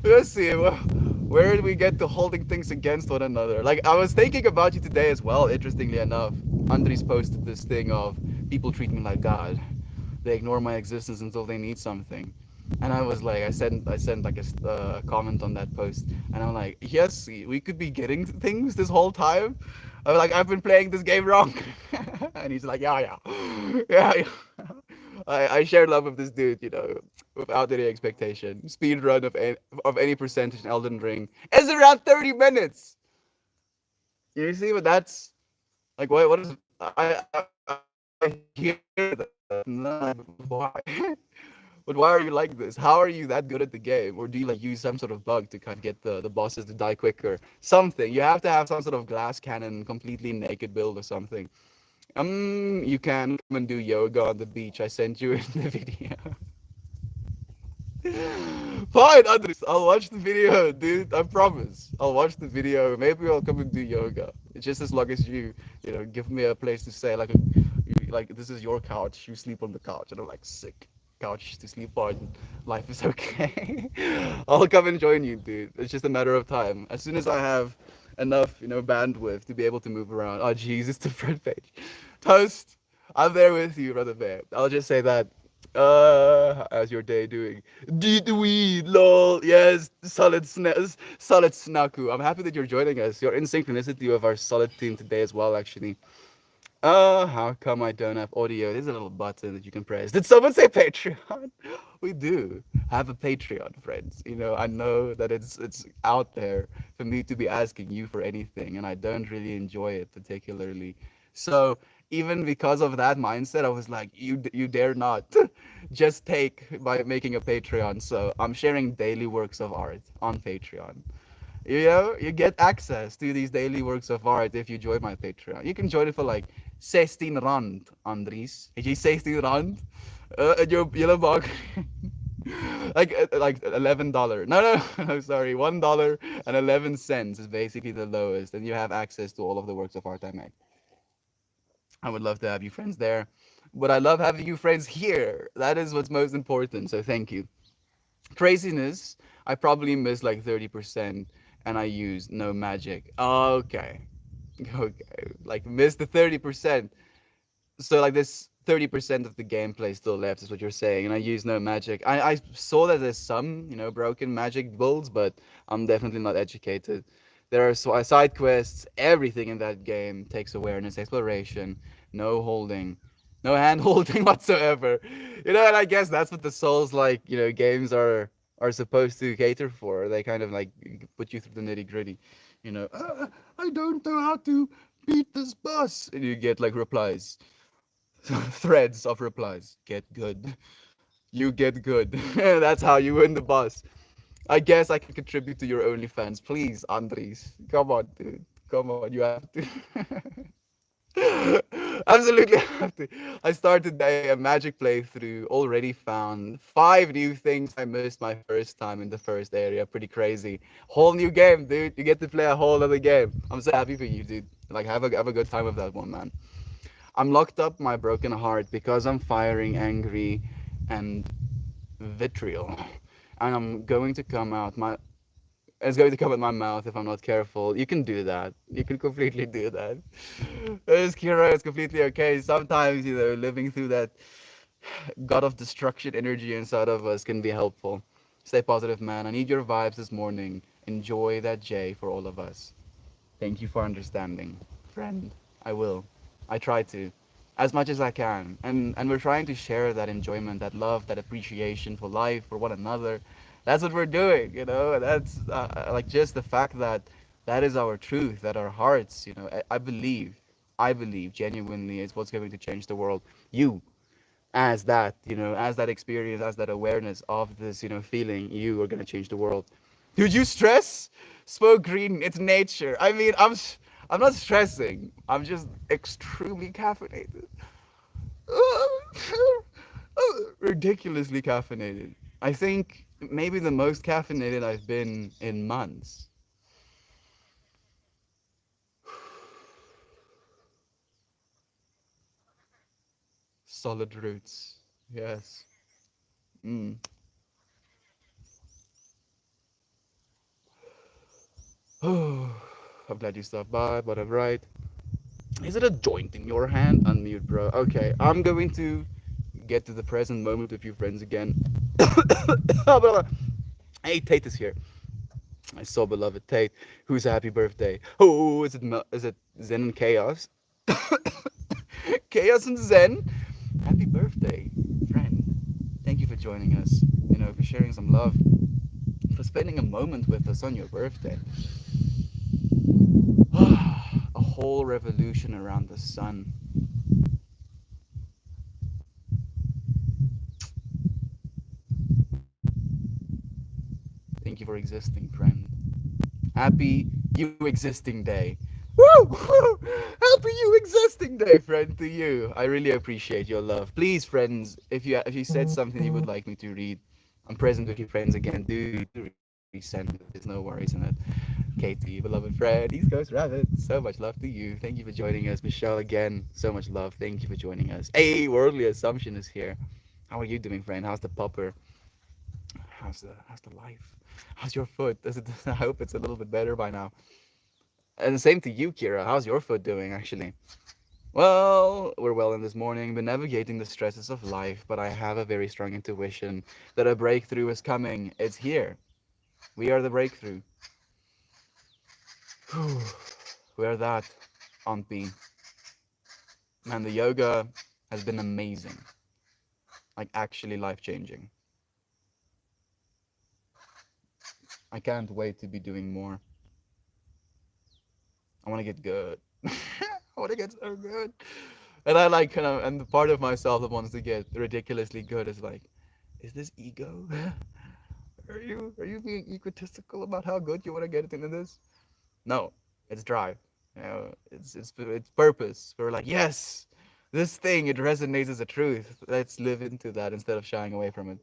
let's see. Where did we get to holding things against one another? Like I was thinking about you today as well. Interestingly enough, Andres posted this thing of people treat me like God. They ignore my existence until they need something. And I was like, I sent like a comment on that post, and I'm like, yes, we could be getting things this whole time. I was like, I've been playing this game wrong, and he's like, yeah, yeah, yeah, yeah. I share love with this dude, without any expectation. Speed run of any percentage in Elden Ring is around 30 minutes. You see, but that's like what is I hear that. Why? But why are you like this? How are you that good at the game? Or do you like use some sort of bug to kind of get the bosses to die quicker? Something. You have to have some sort of glass cannon, completely naked build or something. You can come and do yoga on the beach. I sent you in the video. Fine, Andres. I'll watch the video, dude. I promise. I'll watch the video. Maybe I'll come and do yoga. It's just as long as give me a place to stay. Like this is your couch. You sleep on the couch, and I'm like sick couch to sleep on. Life is okay. I'll come and join you, dude. It's just a matter of time. As soon as I have enough, bandwidth to be able to move around. Oh, Jesus, the front page. Toast. I'm there with you, brother bear. I'll just say that. How's your day doing? Did we lol? Yes, solid snaku. I'm happy that you're joining us. You're in synchronicity with our solid team today as well, actually. How come I don't have audio? There's a little button that you can press. Did someone say Patreon? We do have a Patreon, friends. I know that it's out there for me to be asking you for anything, and I don't really enjoy it particularly. So even because of that mindset, I was like, you dare not, just take by making a Patreon. So I'm sharing daily works of art on Patreon. You know, you get access to these daily works of art if you join my Patreon. You can join it for like 16 rand, Andries. Did you 16 rand? Your yellow bug. Like $11. No, no, no, sorry. $1.11 is basically the lowest, and you have access to all of the works of art I make. I would love to have you friends there, but I love having you friends here. That is what's most important. So thank you. Craziness, I probably missed like 30% and I used no magic. Okay. Okay. Like missed the 30%. So like this 30% of the gameplay still left is what you're saying, and I use no magic. I saw that there's some, broken magic builds, but I'm definitely not educated. There are side quests. Everything in that game takes awareness, exploration, no holding, no hand holding whatsoever. And I guess that's what the Souls like, games are supposed to cater for. They kind of like put you through the nitty gritty. I don't know how to beat this boss, and you get like replies. Threads of replies. Get good. You get good. That's how you win the boss. I guess I can contribute to your OnlyFans. Please, Andres. Come on, dude. Come on, you have to. Absolutely have to. I started a magic playthrough, already found 5 new things I missed my first time in the first area. Pretty crazy. Whole new game, dude. You get to play a whole other game. I'm so happy for you, dude. Like, have a good time with that one, man. I'm locked up my broken heart because I'm firing angry and vitriol. And I'm going to come out my it's going to come out my mouth if I'm not careful. You can do that. You can completely do that. It's Kira, it's completely okay. Sometimes, living through that god of destruction energy inside of us can be helpful. Stay positive, man. I need your vibes this morning. Enjoy that J for all of us. Thank you for understanding. Friend, I will. I try to. As much as I can. And we're trying to share that enjoyment, that love, that appreciation for life, for one another. That's what we're doing. That's like just the fact that that is our truth, that our hearts, I believe genuinely is what's going to change the world. You, as that experience, as that awareness of this, feeling, you are gonna change the world. Dude, you stress? Smoke green, it's nature. I mean, I'm not stressing. I'm just extremely caffeinated. Ridiculously caffeinated. I think maybe the most caffeinated I've been in months. Solid roots. Yes. Mm. I'm glad you stopped by, but I'm right. Is it a joint in your hand? Unmute, bro. Okay, I'm going to get to the present moment with you friends again. Hey, Tate is here. My so beloved Tate, who's a happy birthday. Oh, is it Zen and Chaos? Chaos and Zen. Happy birthday, friend. Thank you for joining us. For sharing some love, for spending a moment with us on your birthday. A whole revolution around the sun. Thank you for existing, friend. Happy you existing day. Woo! Happy you existing day, friend, to you. I really appreciate your love. Please, friends, if you said something you would like me to read, I'm present with you, friends. Again, do resend it. There's no worries in it. Katie, beloved friend, East Coast Rabbit. So much love to you. Thank you for joining us, Michelle. Again, so much love. Thank you for joining us. Hey, Worldly Assumption is here. How are you doing, friend? How's the popper? How's the life? How's your foot? Does it? I hope it's a little bit better by now. And the same to you, Kira. How's your foot doing, actually? Well, we're well in this morning, been navigating the stresses of life, but I have a very strong intuition that a breakthrough is coming. It's here. We are the breakthrough. We are that, Aunt Bean. Man, the yoga has been amazing. Like, actually life changing. I can't wait to be doing more. I want to get good. I want to get so good. And I like kind of, and the part of myself that wants to get ridiculously good is like, is this ego? Are you being egotistical about how good you want to get into this? No, it's drive. It's purpose. We're like, yes, this thing it resonates as a truth. Let's live into that instead of shying away from it.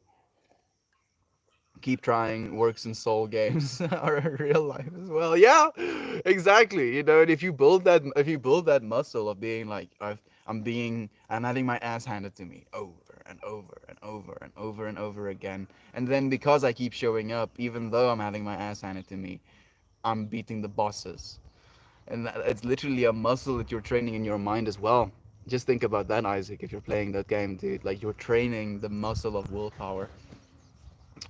Keep trying works and soul games are real life as well. Yeah, exactly. And if you build that muscle of being like I'm having my ass handed to me over and over and over and over and over again, and then because I keep showing up even though I'm having my ass handed to me, I'm beating the bosses. And it's literally a muscle that you're training in your mind as well. Just think about that, Isaac, if you're playing that game, dude. Like you're training the muscle of willpower,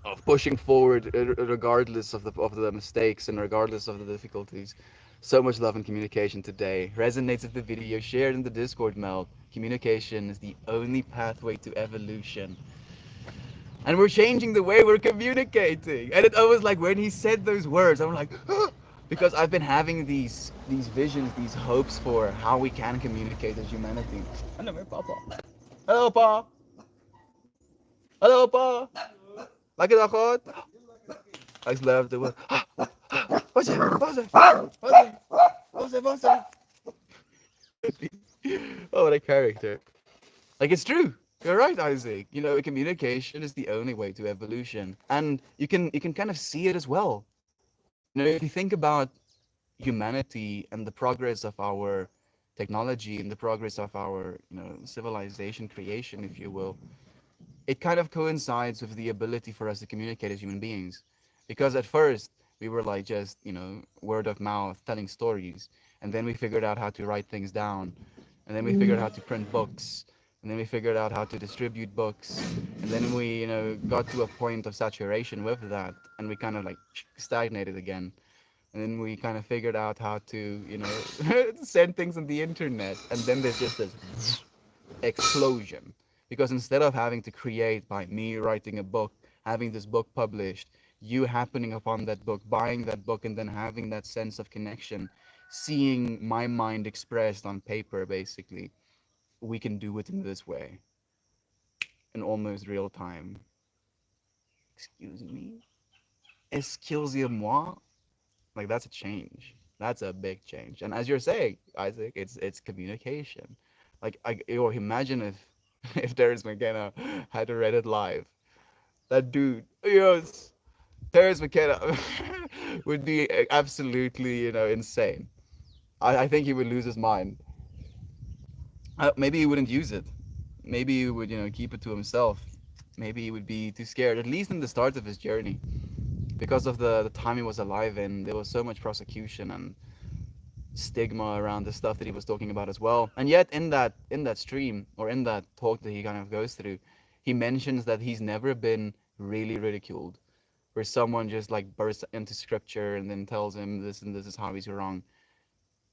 of pushing forward regardless of the mistakes and regardless of the difficulties. So much love and communication today. Resonates with the video shared in the Discord meld. Communication is the only pathway to evolution. And we're changing the way we're communicating. And I was like, when he said those words, I'm like, because I've been having these visions, these hopes for how we can communicate as humanity. Hello, my papa. Hello, pa. Hello, pa. Like it, akot. I just love the word. What's it? What's it? What's it? What's it? What's it? Oh, what a character. Like it's true. You're right, Isaac. Communication is the only way to evolution, and you can kind of see it as well. If you think about humanity and the progress of our technology and the progress of our civilization creation, if you will, it kind of coincides with the ability for us to communicate as human beings. Because at first, we were like just, word of mouth, telling stories. And then we figured out how to write things down. And then we figured out how to print books. And then we figured out how to distribute books. And then we, got to a point of saturation with that. And we kind of like stagnated again. And then we kind of figured out how to, send things on the internet. And then there's just this explosion, because instead of having to create by me writing a book, having this book published, you happening upon that book, buying that book, and then having that sense of connection, seeing my mind expressed on paper, basically, we can do it in this way, in almost real time. Excuse me? Excusez-moi? Like, that's a change. That's a big change. And as you're saying, Isaac, it's communication. Or imagine if if Terrence McKenna had a Reddit live. That dude, yes, Terrence McKenna would be absolutely, insane. I think he would lose his mind. Maybe he wouldn't use it. Maybe he would, keep it to himself. Maybe he would be too scared, at least in the start of his journey, because of the time he was alive in. There was so much prosecution and stigma around the stuff that he was talking about as well. And yet in that stream, or in that talk that he kind of goes through, he mentions that he's never been really ridiculed, where someone just like bursts into scripture and then tells him this and this is how he's wrong.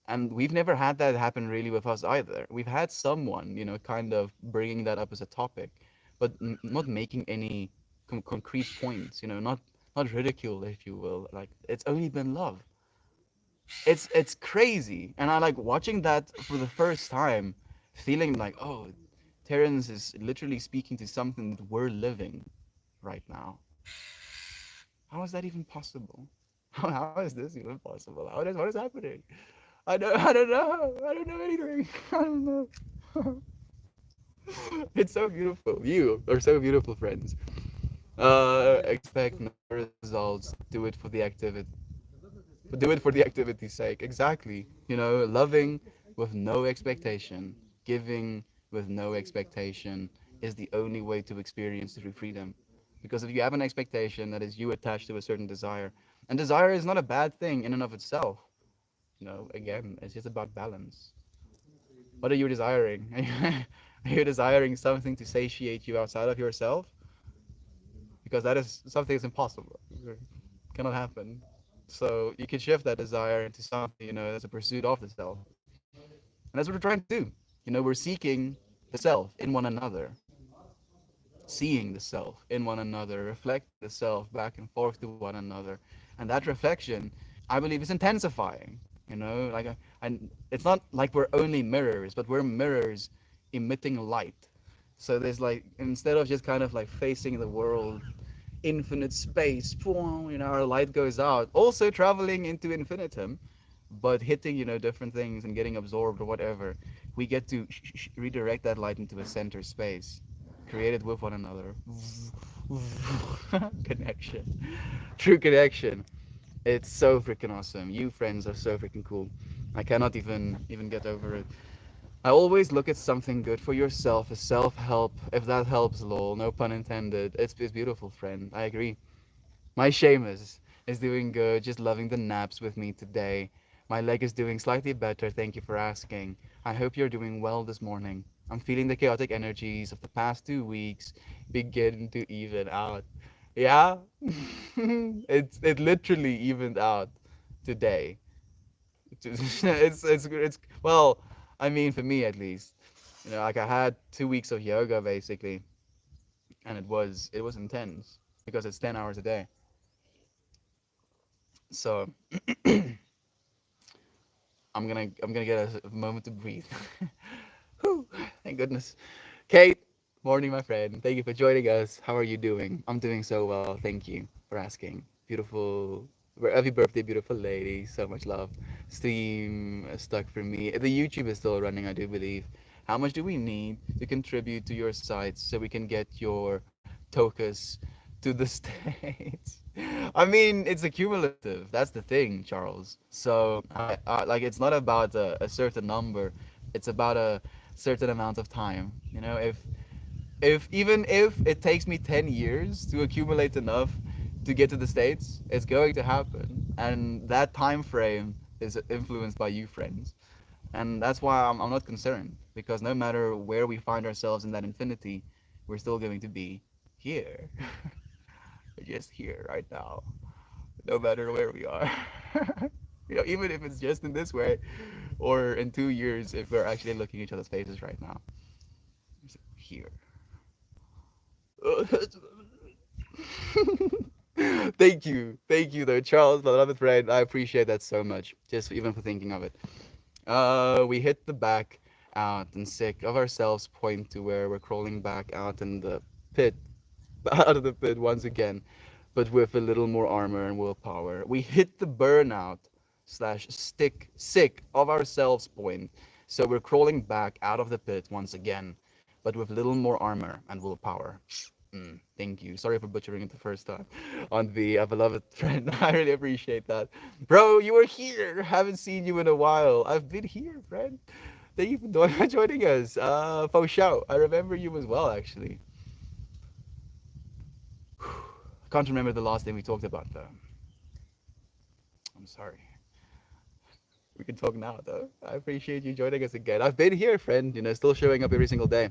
And we've never had that happen really with us either. We've had someone, kind of bringing that up as a topic, but not making any concrete points, not ridicule, if you will. Like, it's only been love. It's crazy, and I like watching that for the first time, feeling like, oh, Terrence is literally speaking to something that we're living right now. How is that even possible? How is this even possible? What is happening? I don't know anything. I don't know. It's so beautiful. You are so beautiful, friends. Expect no results. Do it for the activity. Do it for the activity's sake. Exactly. Loving with no expectation, giving with no expectation is the only way to experience true freedom. Because if you have an expectation, that is you attached to a certain desire, and desire is not a bad thing in and of itself. Again, it's just about balance. What are you desiring? Are you desiring something to satiate you outside of yourself? Because that is something that's impossible. It cannot happen. So you can shift that desire into something, that's a pursuit of the self. And that's what we're trying to do. We're seeking the self in one another, seeing the self in one another, reflecting the self back and forth to one another. And that reflection, I believe, is intensifying. And it's not like we're only mirrors, but we're mirrors emitting light. So there's like, instead of just kind of like facing the world, infinite space, our light goes out, also traveling into infinitum, but hitting, different things and getting absorbed or whatever. We get to redirect that light into a center space, create it with one another. Connection, true connection. It's so freaking awesome. You friends are so freaking cool. I cannot even get over it. I always look at something good for yourself, a self-help, if that helps, lol. No pun intended. It's beautiful, friend. I agree. My Seamus is doing good, just loving the naps with me today. My leg is doing slightly better, thank you for asking. I hope you're doing well this morning. I'm feeling the chaotic energies of the past 2 weeks begin to even out. Yeah, it literally evened out today. It's well, I mean for me at least. Like I had 2 weeks of yoga basically, and it was intense because it's 10 hours a day. So I'm gonna get a moment to breathe. Whew, thank goodness. Kate, morning, my friend. Thank you for joining us. How are you doing? I'm doing so well. Thank you for asking. Beautiful. Happy birthday, beautiful lady. So much love. Stream stuck for me. The YouTube is still running, I do believe. How much do we need to contribute to your sites so we can get your tokus to the States? I mean, it's accumulative. That's the thing, Charles. So, like, it's not about a certain number. It's about a certain amount of time. If even if it takes me 10 years to accumulate enough to get to the States, it's going to happen. And that time frame is influenced by you, friends. And that's why I'm not concerned, because no matter where we find ourselves in that infinity, we're still going to be here. We're just here right now, no matter where we are. Even if it's just in this way, or in 2 years, if we're actually looking each other's faces right now, here. Thank you, though, Charles, my beloved friend. I appreciate that so much, just even for thinking of it. We hit the back out and sick of ourselves point to where we're crawling back out in the pit, out of the pit once again, but with a little more armor and willpower. We hit the burnout slash stick sick of ourselves point, so we're crawling back out of the pit once again, but with little more armor and willpower. Thank you. Sorry for butchering it the first time on the beloved friend. I really appreciate that. Bro, you are here. Haven't seen you in a while. I've been here, friend. Thank you for joining us. Faux show. I remember you as well, actually. I can't remember the last thing we talked about, though. I'm sorry. We can talk now, though. I appreciate you joining us again. I've been here, friend. Still showing up every single day.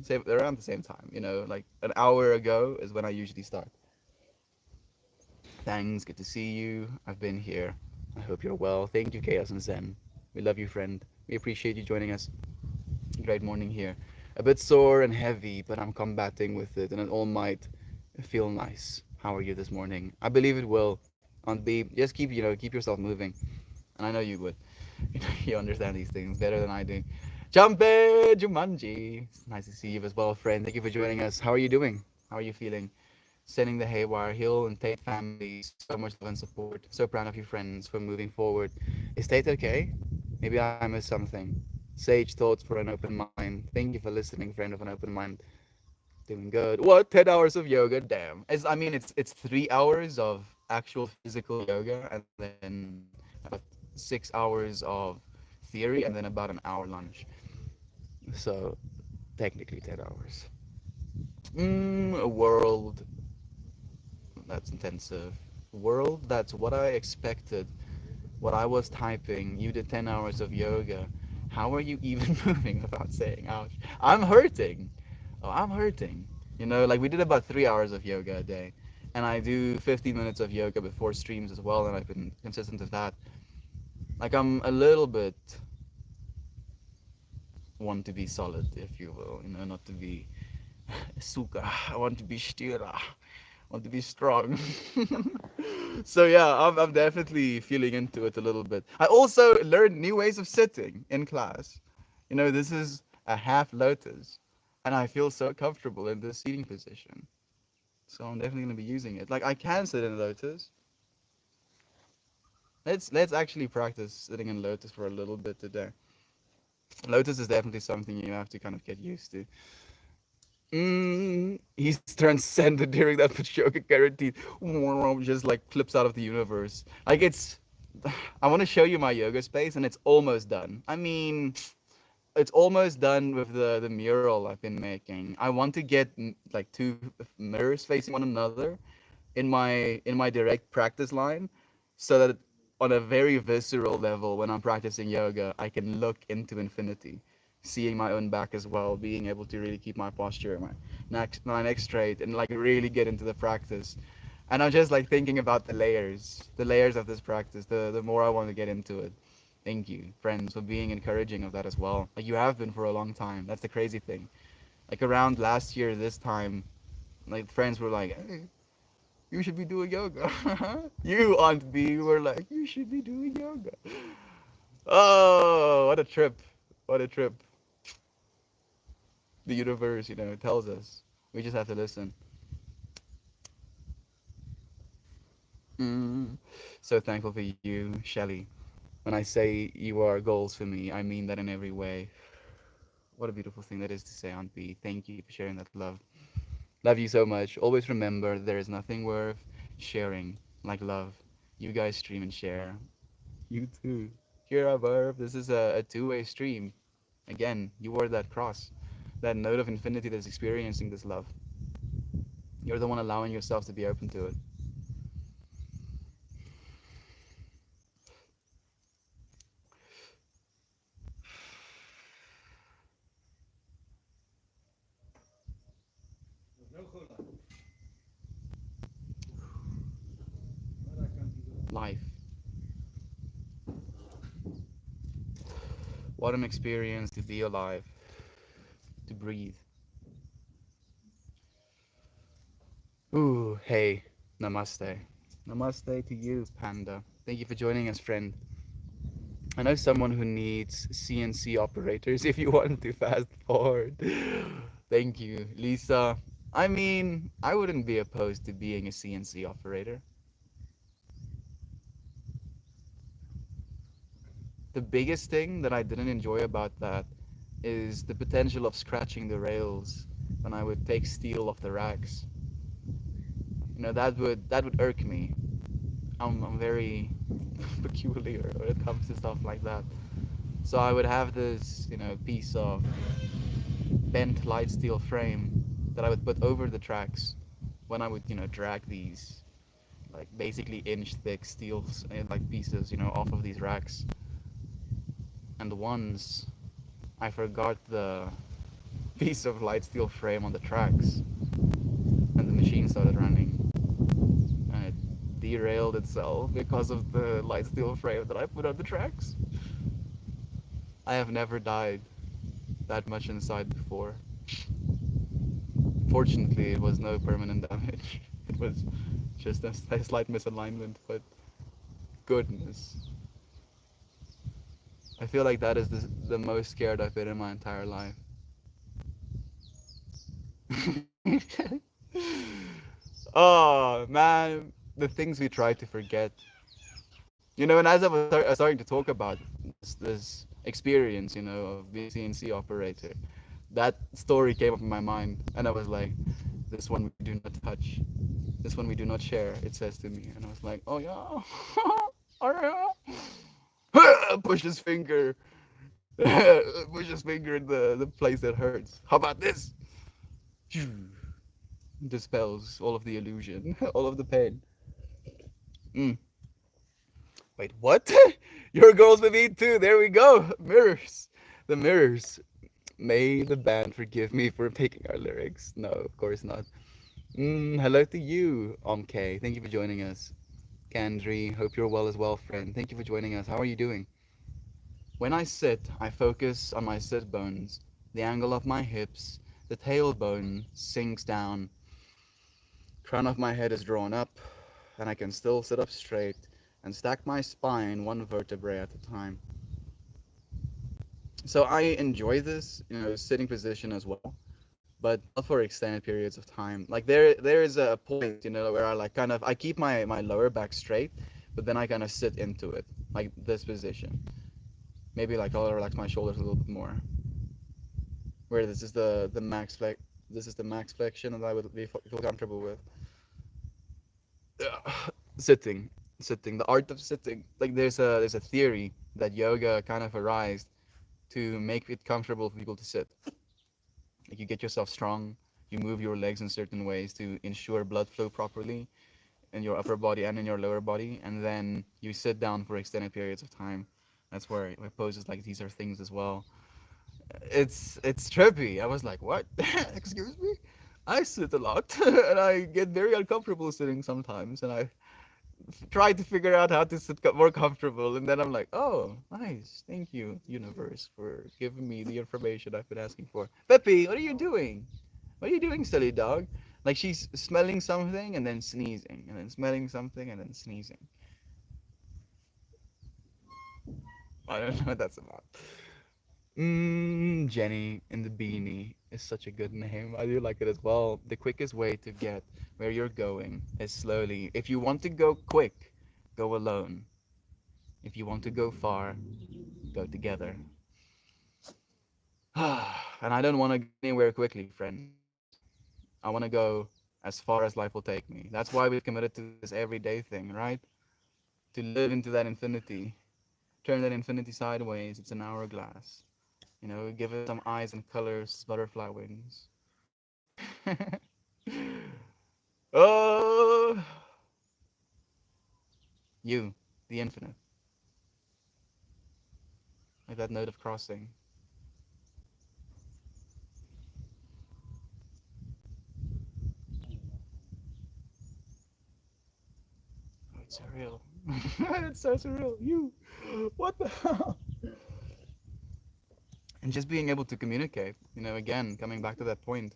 Same, around the same time. Like an hour ago is when I usually start. Thanks. Good to see you. I've been here. I hope you're well. Thank you, Chaos and Zen. We love you, friend. We appreciate you joining us. Great morning here. A bit sore and heavy, but I'm combating with it, and it all might feel nice. How are you this morning? I believe it will. On B, just keep yourself moving, and I know you would. You understand these things better than I do. Jumpe Jumanji. It's nice to see you as well, friend. Thank you for joining us. How are you doing? How are you feeling? Sending the Haywire Hill and Tate family so much love and support. So proud of you, friends, for moving forward. Is Tate okay? Maybe I missed something. Sage thoughts for an open mind. Thank you for listening, friend of an open mind. Doing good. What? 10 hours of yoga? Damn. It's 3 hours of actual physical yoga, and then about 6 hours of theory, and then about an hour lunch. So technically 10 hours. A world that's intensive. World that's what I expected. What I was typing. You did 10 hours of yoga. How are you even moving without saying ouch? I'm hurting. Oh, I'm hurting. Like we did about 3 hours of yoga a day. And I do 15 minutes of yoga before streams as well, and I've been consistent with that. Like I'm a little bit want to be solid, if you will, not to be suka. I want to be stira. want to be strong. So yeah, I'm definitely feeling into it a little bit. I also learned new ways of sitting in class. You know, this is a half lotus, and I feel so comfortable in this seating position. So I'm definitely gonna be using it. Like I can sit in lotus. Let's actually practice sitting in lotus for a little bit today. Lotus is definitely something you have to kind of get used to. He's transcended during that Pachoka guaranteed. Just like flips out of the universe. Like it's. I want to show you my yoga space, and it's almost done. I mean, it's almost done with the mural I've been making. I want to get like two mirrors facing one another in my direct practice line, so that on a very visceral level, when I'm practicing yoga, I can look into infinity, seeing my own back as well, being able to really keep my posture, my neck straight, and like really get into the practice. And I'm just like thinking about the layers of this practice. The more I want to get into it. Thank you, friends, for being encouraging of that as well. Like you have been for a long time. That's the crazy thing. Like around last year, this time, like friends were like, "Hey, you should be doing yoga." You, Aunt B, were like, you should be doing yoga. Oh, what a trip. What a trip. The universe, tells us. We just have to listen. Mm. So thankful for you, Shelly. When I say you are goals for me, I mean that in every way. What a beautiful thing that is to say, Aunt B. Thank you for sharing that love. Love you so much. Always remember there is nothing worth sharing like love. You guys stream and share. You too. Kira Barb, this is a two-way stream. Again, you are that cross, that node of infinity that's experiencing this love. You're the one allowing yourself to be open to it. Life. What an experience to be alive, to breathe. Ooh, hey, namaste. Namaste to you, Panda. Thank you for joining us, friend. I know someone who needs CNC operators if you want to fast forward. Thank you, Lisa. I mean, I wouldn't be opposed to being a CNC operator. The biggest thing that I didn't enjoy about that is the potential of scratching the rails when I would take steel off the racks. That would irk me. I'm very peculiar when it comes to stuff like that. So I would have this, piece of bent light steel frame that I would put over the tracks when I would, drag these like basically inch thick steels like pieces, off of these racks. And once I forgot the piece of light steel frame on the tracks, and the machine started running, and it derailed itself because of the light steel frame that I put on the tracks. I have never died that much inside before. Fortunately, it was no permanent damage. It was just a slight misalignment, but goodness. I feel like that is the most scared I've been in my entire life. Oh, man. The things we try to forget. And as I was starting to talk about this experience, of being a CNC operator, that story came up in my mind, and I was like, "This one we do not touch. This one we do not share." It says to me, and I was like, "Oh yeah, oh yeah." Push his finger, push his finger in the place that hurts. How about this? Dispels all of the illusion, all of the pain. Mm. Wait, what? Your girls with me too. There we go. Mirrors. The mirrors. May the band forgive me for picking our lyrics. No, of course not. Hello to you, Omk. Thank you for joining us. Kandri, hope you're well as well, friend. Thank you for joining us. How are you doing? When I sit, I focus on my sit bones, the angle of my hips, the tailbone sinks down. Crown of my head is drawn up, and I can still sit up straight and stack my spine one vertebrae at a time. So I enjoy this, sitting position as well, but not for extended periods of time. Like there is a point, where I like kind of I keep my lower back straight, but then I kind of sit into it, like this position. Maybe like I'll relax my shoulders a little bit more. Where this is the max flexion that I would feel comfortable with. Sitting, sitting, the art of sitting. Like there's a theory that yoga kind of arised to make it comfortable for people to sit. Like you get yourself strong, you move your legs in certain ways to ensure blood flow properly in your upper body and in your lower body, and then you sit down for extended periods of time. That's where poses like these are things as well. It's trippy. I was like, what? Excuse me? I sit a lot and I get very uncomfortable sitting sometimes, and I try to figure out how to sit more comfortable, and then I'm like, oh, nice. Thank you, universe, for giving me the information I've been asking for. Peppy, what are you doing? What are you doing, silly dog? Like she's smelling something and then sneezing, and then smelling something and then sneezing. I don't know what that's about. Jenny in the beanie is such a good name. I do like it as well. The quickest way to get where you're going is slowly. If you want to go quick, go alone. If you want to go far, go together. And I don't want to go anywhere quickly, friends. I want to go as far as life will take me. That's why we've committed to this everyday thing, right? To live into that infinity. Turn that infinity sideways. It's an hourglass. Give it some eyes and colors, butterfly wings. Oh, you, the infinite, like that note of crossing. Oh, it's surreal. It's so surreal. You, what the hell? And just being able to communicate. Again, coming back to that point,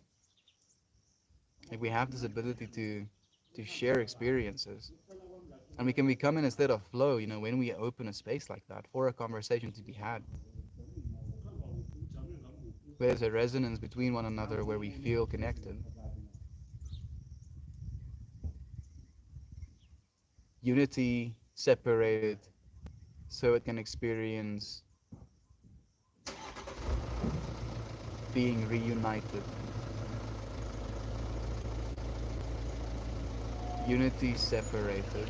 like we have this ability to share experiences, and we can become in a state of flow. When we open a space like that for a conversation to be had, where there's a resonance between one another, where we feel connected. Unity separated so it can experience being reunited. Unity separated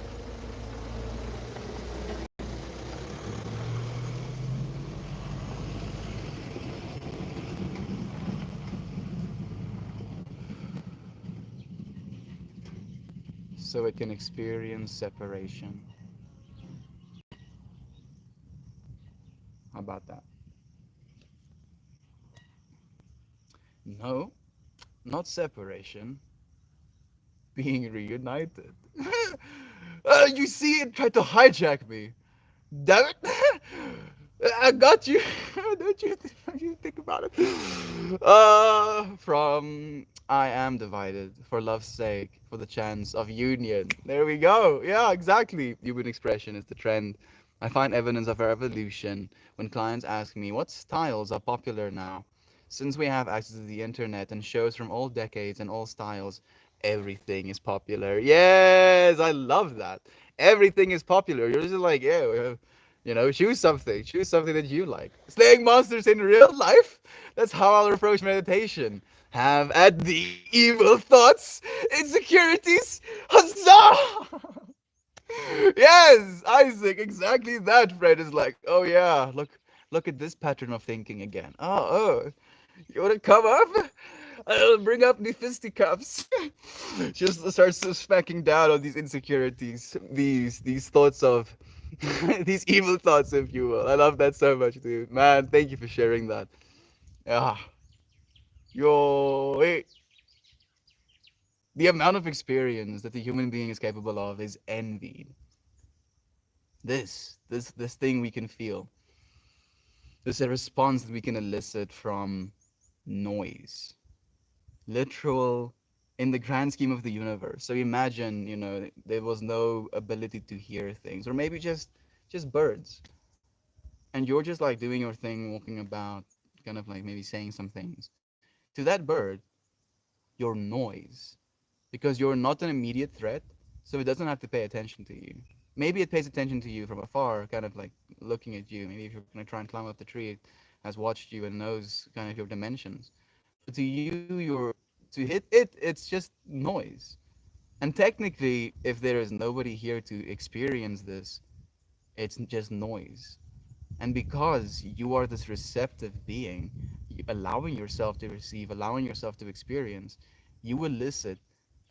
so it can experience separation. How about that? No, not separation, being reunited. You see it tried to hijack me. Damn it! I got you. Don't you think about it? From I am divided for love's sake, for the chance of union. There we go. Yeah, exactly. Human expression is the trend. I find evidence of our evolution when clients ask me what styles are popular now. Since we have access to the internet and shows from all decades and all styles, everything is popular. Yes, I love that. Everything is popular. You're just like, yeah, choose something that you like. Slaying monsters in real life? That's how I'll approach meditation. Have at the evil thoughts, insecurities, huzzah! Yes, Isaac, exactly that. Fred is like, oh yeah, look at this pattern of thinking again. Oh, you wanna come up? I'll bring up the fisticuffs. Just starts smacking down on these insecurities, these thoughts of these evil thoughts, if you will. I love that so much, dude. Man, thank you for sharing that. Ah, wait. The amount of experience that the human being is capable of is envied. This thing we can feel. There's a response that we can elicit from noise. Literal in the grand scheme of the universe. So imagine, there was no ability to hear things, or maybe just birds, and you're just like doing your thing, walking about, kind of like maybe saying some things to that bird. Your noise, because you're not an immediate threat, so it doesn't have to pay attention to you. Maybe it pays attention to you from afar, kind of like looking at you. Maybe if you're going to try and climb up the tree, it has watched you and knows kind of your dimensions. But to you, to hit it, it's just noise. And technically, if there is nobody here to experience this, it's just noise. And because you are this receptive being, allowing yourself to receive, allowing yourself to experience, you elicit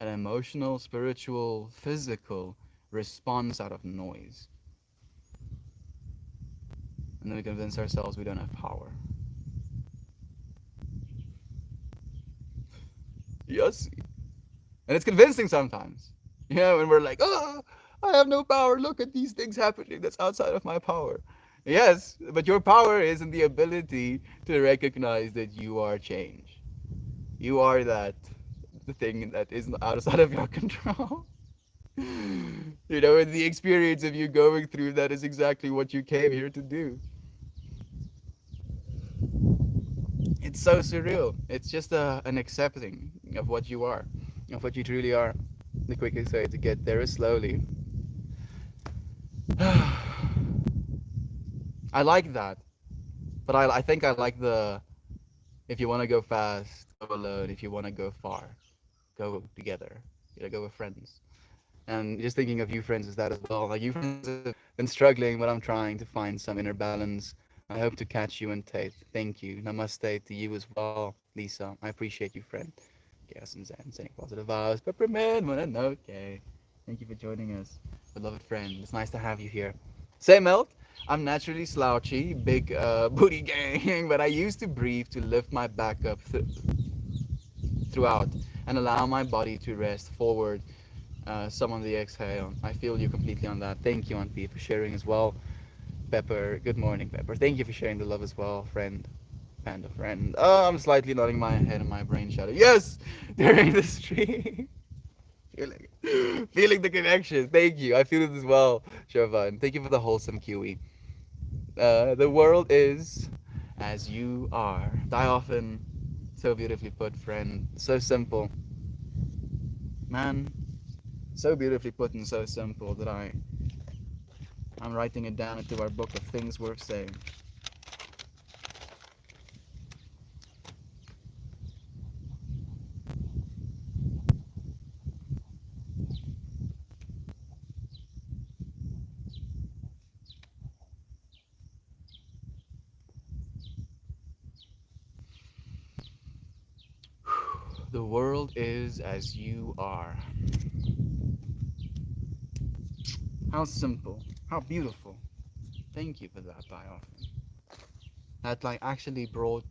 an emotional, spiritual, physical response out of noise. And then we convince ourselves we don't have power. Yes. And it's convincing sometimes. And we're like, oh, I have no power. Look at these things happening. That's outside of my power. Yes, but your power is in the ability to recognize that you are change. You are the thing that is outside of your control. And the experience of you going through that is exactly what you came here to do. It's so surreal. It's just an accepting of what you are, of what you truly are. The quickest way to get there is slowly. I like that, but I think I like the, if you want to go fast, go alone. If you want to go far, go together. Go with friends. And just thinking of you friends as that as well. Like, you friends have been struggling, but I'm trying to find some inner balance. I hope to catch you in Tate. Thank you. Namaste to you as well, Lisa. I appreciate you, friend. Chaos and Zen, sending positive vibes. Peppermint, when I know. Okay. Thank you for joining us, beloved friend. It's nice to have you here. Say, Melt. I'm naturally slouchy, big booty gang, but I used to breathe to lift my back up throughout and allow my body to rest forward some on the exhale. I feel you completely on that. Thank you, Aunt P, for sharing as well. Pepper, good morning, Pepper. Thank you for sharing the love as well, friend. Panda friend. Oh, I'm slightly nodding my head in my brain shadow. Yes! During the stream. Feeling the connection. Thank you. I feel it as well, Siobhan. Thank you for the wholesome QE. The world is as you are. Die often. So beautifully put, friend. So simple. Man, so beautifully put and so simple that I'm writing it down into our book of things worth saying. The world is as you are. How simple. How beautiful. Thank you for that, Die often. That like actually brought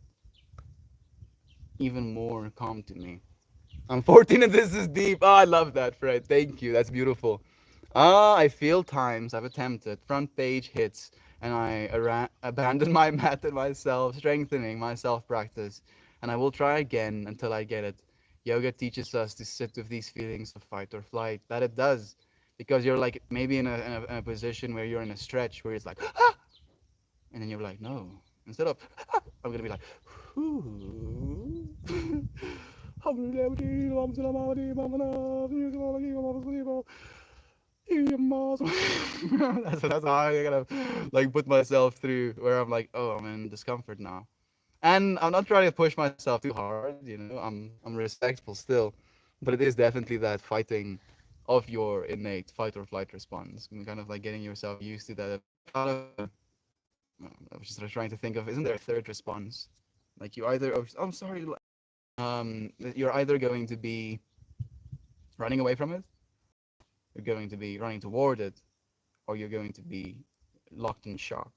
even more calm to me. I'm 14 and this is deep. Oh, I love that, Fred. Thank you. That's beautiful. I feel times I've attempted. Front page hits, and I abandon my method myself, strengthening my self practice. And I will try again until I get it. Yoga teaches us to sit with these feelings of fight or flight. That it does. Because you're like maybe in a position where you're in a stretch where it's like, ah! And then you're like, no. Instead of, ah! I'm going to be like, whoo. that's how I gotta like put myself through where I'm like, oh, I'm in discomfort now. And I'm not trying to push myself too hard, I'm respectful still. But it is definitely that fighting of your innate fight or flight response. And kind of like getting yourself used to that. I was just trying to think of, isn't there a third response? Like you either, oh, I'm sorry, you're either going to be running away from it, you're going to be running toward it, or you're going to be locked in shock.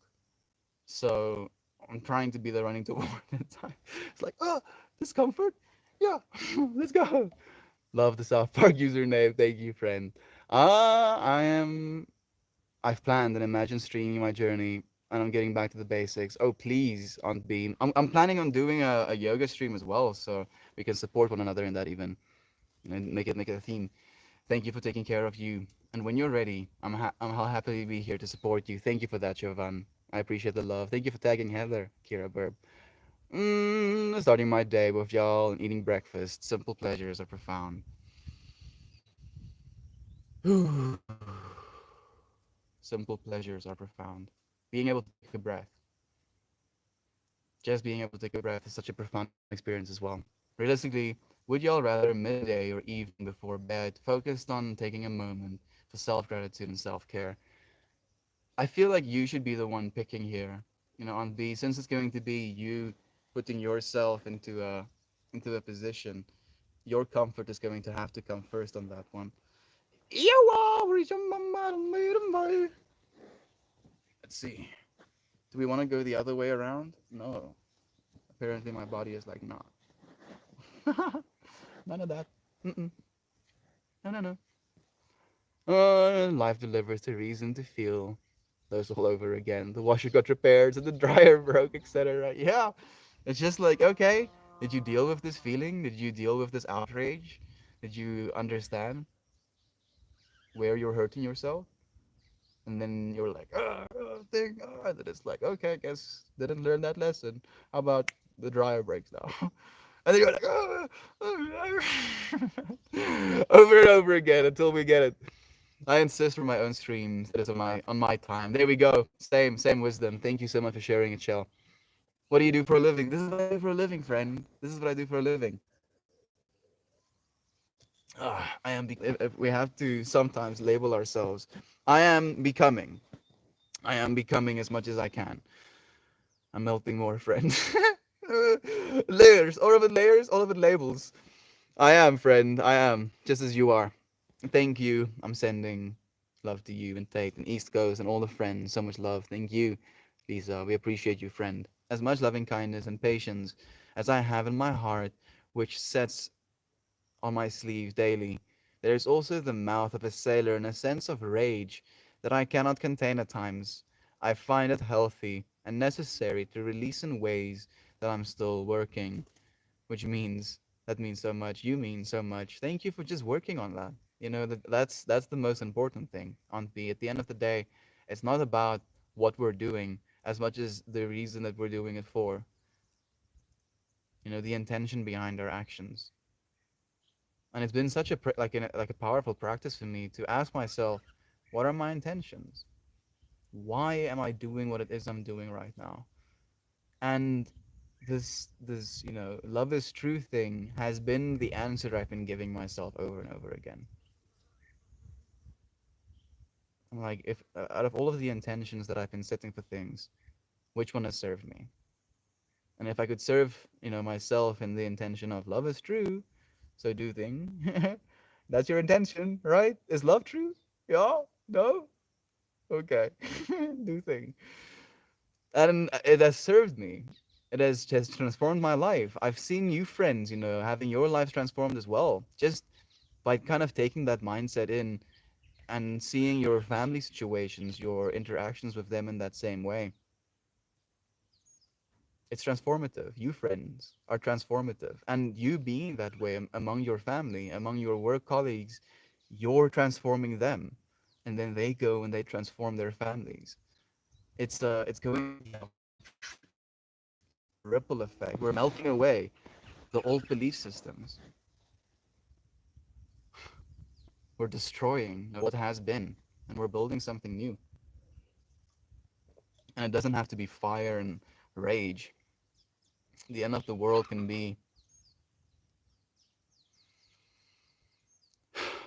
So I'm trying to be the running toward it time. It's like, oh, discomfort. Yeah, let's go. Love the South Park username. Thank you, friend. I am. I've planned and imagined streaming my journey, and I'm getting back to the basics. Oh, please, Aunt Bean. I'm planning on doing a yoga stream as well, so we can support one another in that even. and make it a theme. Thank you for taking care of you. And when you're ready, I'll happily be here to support you. Thank you for that, Jovan. I appreciate the love. Thank you for tagging Heather, Kira Burb. Starting my day with y'all and eating breakfast. Simple pleasures are profound. Simple pleasures are profound. Being able to take a breath, just being able to take a breath is such a profound experience as well. Realistically, would y'all rather midday or evening before bed, focused on taking a moment for self gratitude and self care? I feel like you should be the one picking here. On B, since it's going to be you putting yourself into a position, your comfort is going to have to come first on that one. Let's see. Do we want to go the other way around? No. Apparently, my body is like, nah. None of that. Mm-mm. No, no, no. Life delivers the reason to feel those all over again. The washer got repaired, so the dryer broke, etc. Yeah. It's just like, okay, did you deal with this feeling? Did you deal with this outrage? Did you understand where you're hurting yourself? And then you're like, thing, and then it's like, okay, I guess didn't learn that lesson. How about the dryer breaks now? And then you're like, over and over again until we get it. I insist for my own streams. It is on my time. There we go. Same wisdom. Thank you so much for sharing it, Shell. What do you do for a living? This is what I do for a living, friend. This is what I do for a living. If we have to sometimes label ourselves, I am becoming. I am becoming as much as I can. I'm melting more, friend. Layers, all of it labels. I am, friend. I am, just as you are. Thank you. I'm sending love to you and Tate and East Coast and all the friends. So much love. Thank you, Lisa. We appreciate you, friend. As much loving kindness and patience as I have in my heart, which sets on my sleeve daily, there is also the mouth of a sailor and a sense of rage that I cannot contain at times. I find it healthy and necessary to release in ways that I'm still working, which means that means so much. You mean so much. Thank you for just working on that. That's the most important thing. At the end of the day, it's not about what we're doing as much as the reason that we're doing it for. The intention behind our actions. And it's been such like a powerful practice for me to ask myself, what are my intentions? Why am I doing what it is I'm doing right now? And this love is true thing has been the answer I've been giving myself over and over again. I'm like, if out of all of the intentions that I've been setting for things, which one has served me? And if I could serve myself in the intention of love is true, so do thing. That's your intention, right? Is love true? Yeah. No. Okay. Do thing. And it has served me. It has just transformed my life. I've seen you friends, having your lives transformed as well, just by kind of taking that mindset in and seeing your family situations, your interactions with them in that same way. It's transformative. You friends are transformative. And you being that way among your family, among your work colleagues, you're transforming them. And then they go and they transform their families. It's going to be a ripple effect. We're melting away the old belief systems. We're destroying what has been, and we're building something new. And it doesn't have to be fire and rage. The end of the world can be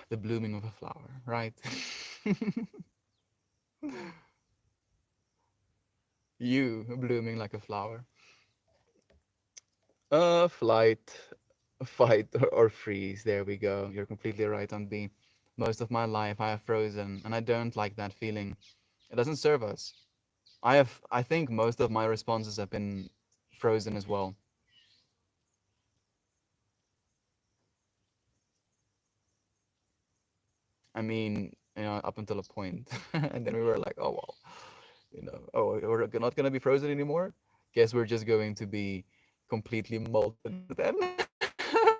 the blooming of a flower, right? You blooming like a flower. Flight, fight, or freeze. There we go. You're completely right on B. Most of my life I have frozen, and I don't like that feeling. It doesn't serve us. I think most of my responses have been frozen as well. I mean, up until a point, and then we were like, oh well, oh, we're not gonna be frozen anymore. Guess we're just going to be completely molten then.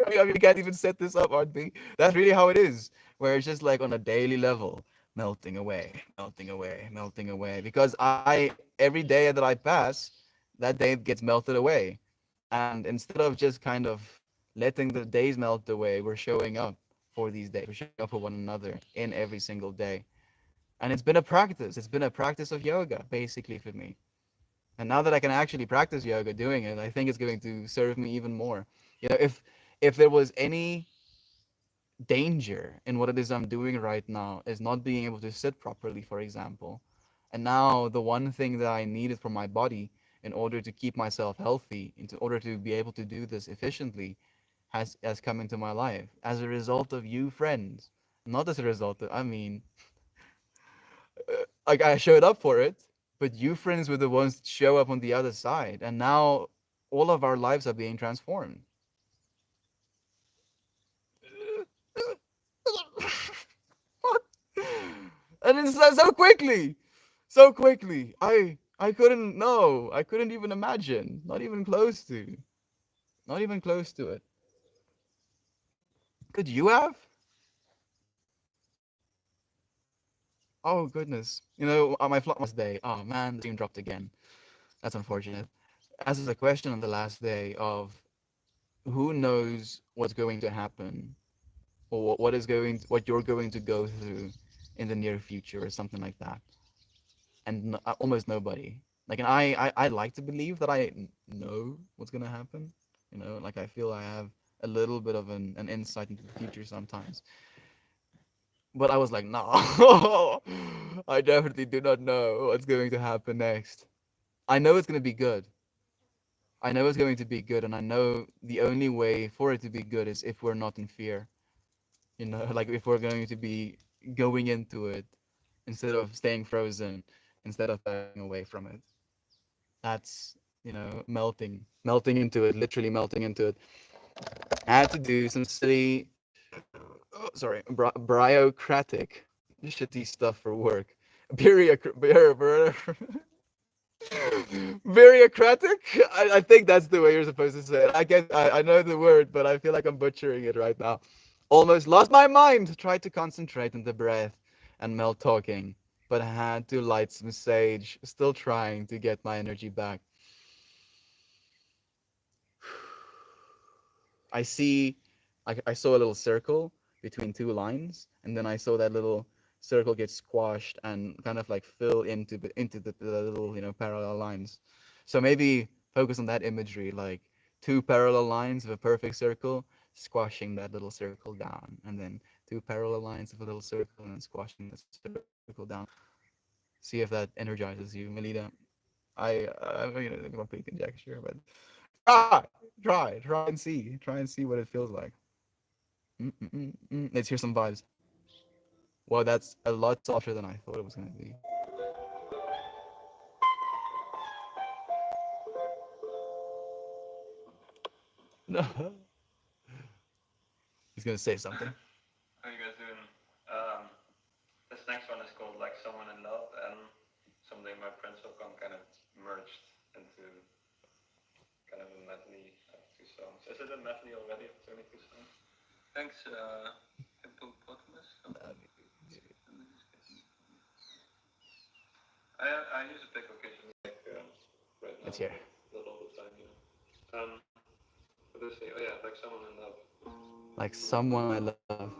I mean, we can't even set this up, aren't we? That's really how it is, where it's just like on a daily level, melting away, melting away, melting away. Because every day that I pass, that day gets melted away. And instead of just kind of letting the days melt away, we're showing up for these days. We're showing up for one another in every single day. And it's been a practice. It's been a practice of yoga, basically, for me. And now that I can actually practice yoga doing it, I think it's going to serve me even more. If there was any danger in what it is I'm doing right now is not being able to sit properly, for example. And now the one thing that I needed for my body in order to keep myself healthy, in order to be able to do this efficiently, has come into my life as a result of you friends. Not as a result of, I mean, like I showed up for it, but you friends were the ones that show up on the other side. And now all of our lives are being transformed. What? And it's so quickly, so quickly. I couldn't know. I couldn't even imagine. Not even close to. Not even close to it. Could you have? Oh goodness. My flight was day. Oh man, the stream dropped again. That's unfortunate. As is a question on the last day of who knows what's going to happen or what you're going to go through in the near future or something like that. And almost nobody. Like, and I like to believe that know what's gonna happen. Like I feel I have a little bit of an insight into the future sometimes. But I was like, no, I definitely do not know what's going to happen next. I know it's gonna be good. I know it's going to be good, and I know the only way for it to be good is if we're not in fear. Like if we're going to be going into it instead of staying frozen, instead of backing away from it. That's melting into it, literally melting into it. I had to do some silly, oh, sorry, bryocratic, shitty stuff for work. Bureaucratic? I think that's the way you're supposed to say it. I know the word, but I feel like I'm butchering it right now. Almost lost my mind. Tried to concentrate on the breath and Mel talking, but I had to light some sage. Still trying to get my energy back. I saw a little circle between two lines, and then I saw that little circle get squashed and kind of like fill into the little parallel lines. So maybe focus on that imagery, like two parallel lines of a perfect circle, squashing that little circle down, and then two parallel lines of a little circle and then squashing the circle down. See if that energizes you, Melita. I mean, a complete conjecture, but try and see what it feels like. Let's hear some vibes. Well, that's a lot softer than I thought it was gonna be. No, he's gonna say something. How you guys doing? This next one is called Like Someone in Love, and someday my Prince will come kind of merged into kind of a medley of two songs. Is it a medley already of 22 songs? Thanks, Hippopotamus. I use a pick occasionally, like right now, Let's hear. not all the time, what does it say? Oh yeah, like someone in love. Like someone I love.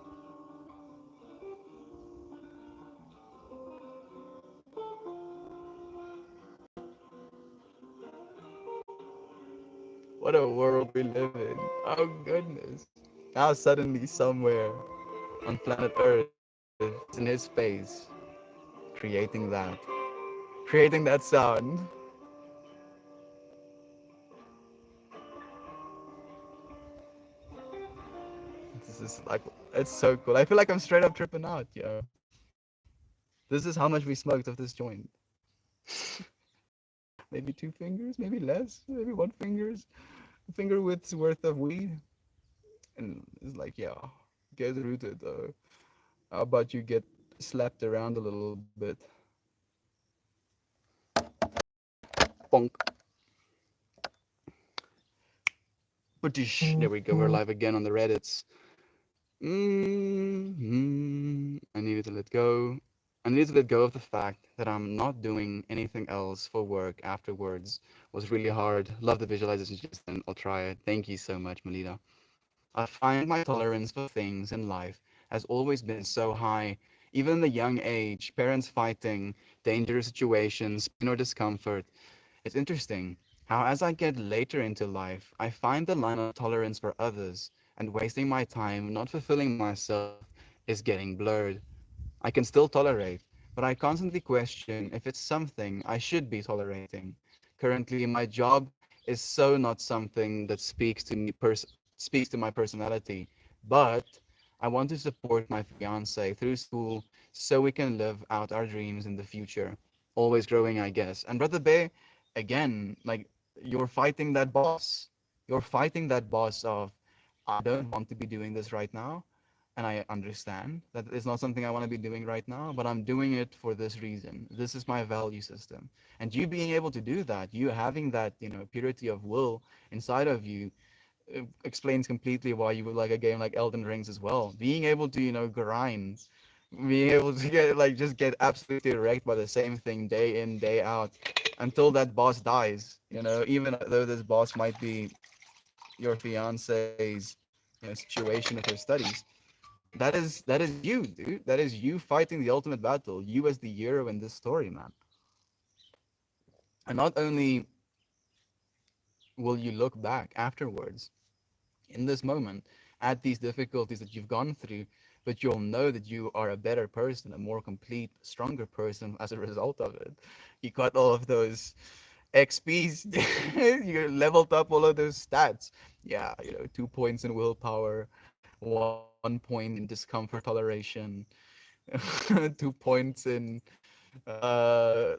What a world we live in. Oh goodness. Now suddenly somewhere on planet Earth, it's in his space, creating that, creating that sound. This is like, it's so cool. I feel like I'm straight up tripping out, yo. This is how much we smoked of this joint. Maybe two fingers, maybe less, maybe one finger width's worth of weed. And it's like, yeah, get rooted. How about you get slapped around a little bit? Bonk. There we go. We're live again on the Reddits. I needed to let go. I needed to let go of the fact that I'm not doing anything else for work afterwards. Was really hard. Love the visualization just then. I'll try it. Thank you so much, Melita. I find my tolerance for things in life has always been so high. Even in a young age, parents fighting, dangerous situations, pain or discomfort. It's interesting how, as I get later into life, I find the line of tolerance for others and wasting my time not fulfilling myself is getting blurred. I can still tolerate, but I constantly question if it's something I should be tolerating. Currently, my job is so not something that speaks to my personality, but I want to support my fiance through school so we can live out our dreams in the future. Always growing, I guess. And Brother Bay, again, like you're fighting that boss. You're fighting that boss of I don't want to be doing this right now, and I understand that it's not something I want to be doing right now, but I'm doing it for this reason. This is my value system. And you being able to do that, you having that, purity of will inside of you, explains completely why you would like a game like Elden Rings as well. Being able to, grind, being able to get like just get absolutely wrecked by the same thing day in, day out until that boss dies. Even though this boss might be your fiance's, situation with her studies, that is you, dude. That is you fighting the ultimate battle. You as the hero in this story, man. And not only will you look back afterwards in this moment at these difficulties that you've gone through, but you'll know that you are a better person, a more complete, stronger person as a result of it. You got all of those XPs, you leveled up all of those stats. Yeah, 2 points in willpower, 1 point in discomfort toleration, 2 points in uh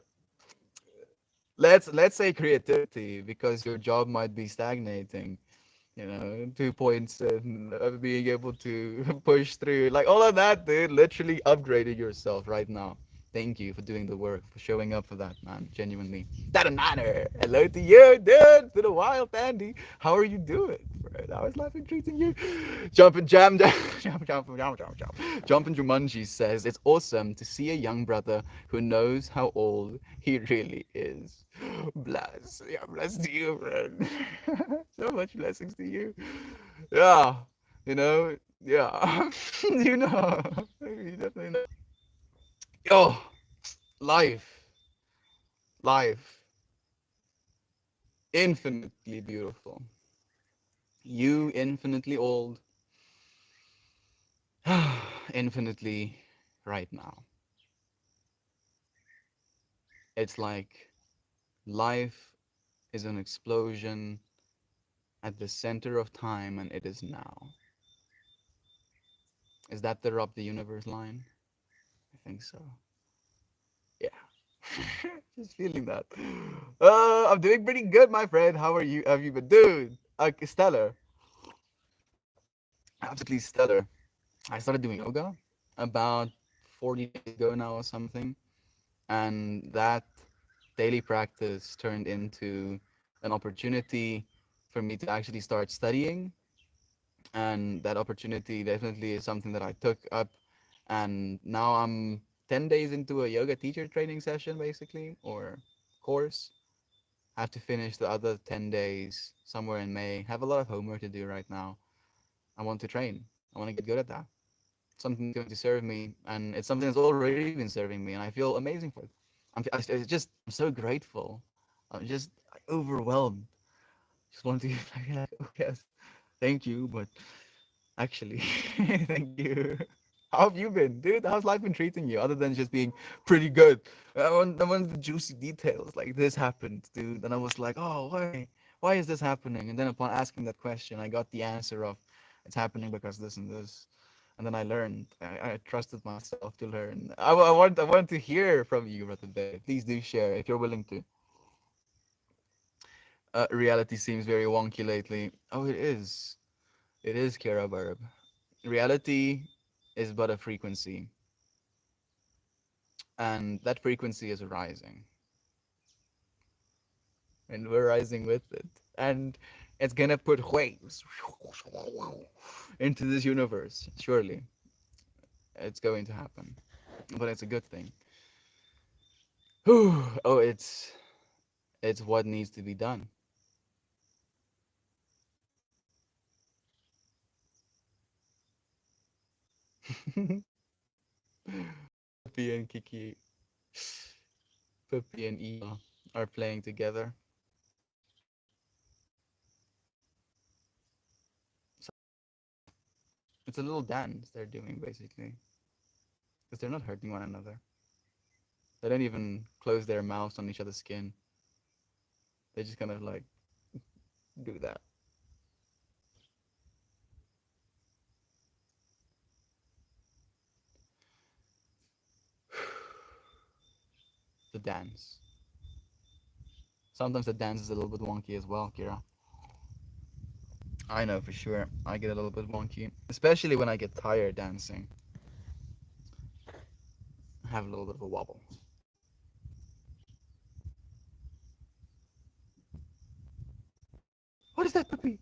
let's say creativity because your job might be stagnating. 2 points and being able to push through, like all of that, dude. Literally upgraded yourself right now. Thank you for doing the work, for showing up for that, man. Genuinely. That an honor. Hello to you, dude. It's been a while, Andy. How are you doing, bro? How is life been treating you? Jumping jam, jam, jump. Jumping Jumanji says it's awesome to see a young brother who knows how old he really is. Bless. Yeah, bless to you, friend. So much blessings to you. Yeah, yeah. you know. You definitely know. Yo, life, life, infinitely beautiful. You infinitely old, infinitely right now. It's like life is an explosion at the center of time and it is now. Is that the Rob the Universe line? I think so. Yeah. Just feeling that. I'm doing pretty good, my friend. How are you? Have you been? Dude, stellar. Absolutely stellar. I started doing yoga about 40 days ago now or something. And that daily practice turned into an opportunity for me to actually start studying. And that opportunity definitely is something that I took up. And now I'm 10 days into a yoga teacher training session, basically, or course. I have to finish the other 10 days somewhere in May. Have a lot of homework to do right now. I want to train. I want to get good at that. Something that's going to serve me, and it's something that's already been serving me, and I feel amazing for it. I'm so grateful. I'm just overwhelmed. Just want to be like, oh yes, thank you, but actually, thank you. How have you been, dude? How's life been treating you, other than just being pretty good? I want the juicy details. Like this happened, dude, and I was like, oh, why is this happening? And then upon asking that question, I got the answer of, it's happening because this and this. And then I learned. I trusted myself to learn. I want to hear from you, Brother Bay. Please do share if you're willing to. Reality seems very wonky lately. Oh, it is. It is, Kira Barb. Reality is but a frequency, and that frequency is rising, and we're rising with it. And It's gonna put waves into this universe. Surely, it's going to happen, but it's a good thing. Oh, it's what needs to be done. Puppy and Kiki, Puppy and Eva are playing together. So it's a little dance they're doing basically, because they're not hurting one another. They don't even close their mouths on each other's skin. They just kind of like do that. The dance. Sometimes the dance is a little bit wonky as well, Kira. I know for sure. I get a little bit wonky, especially when I get tired dancing. I have a little bit of a wobble. What is that, Puppy?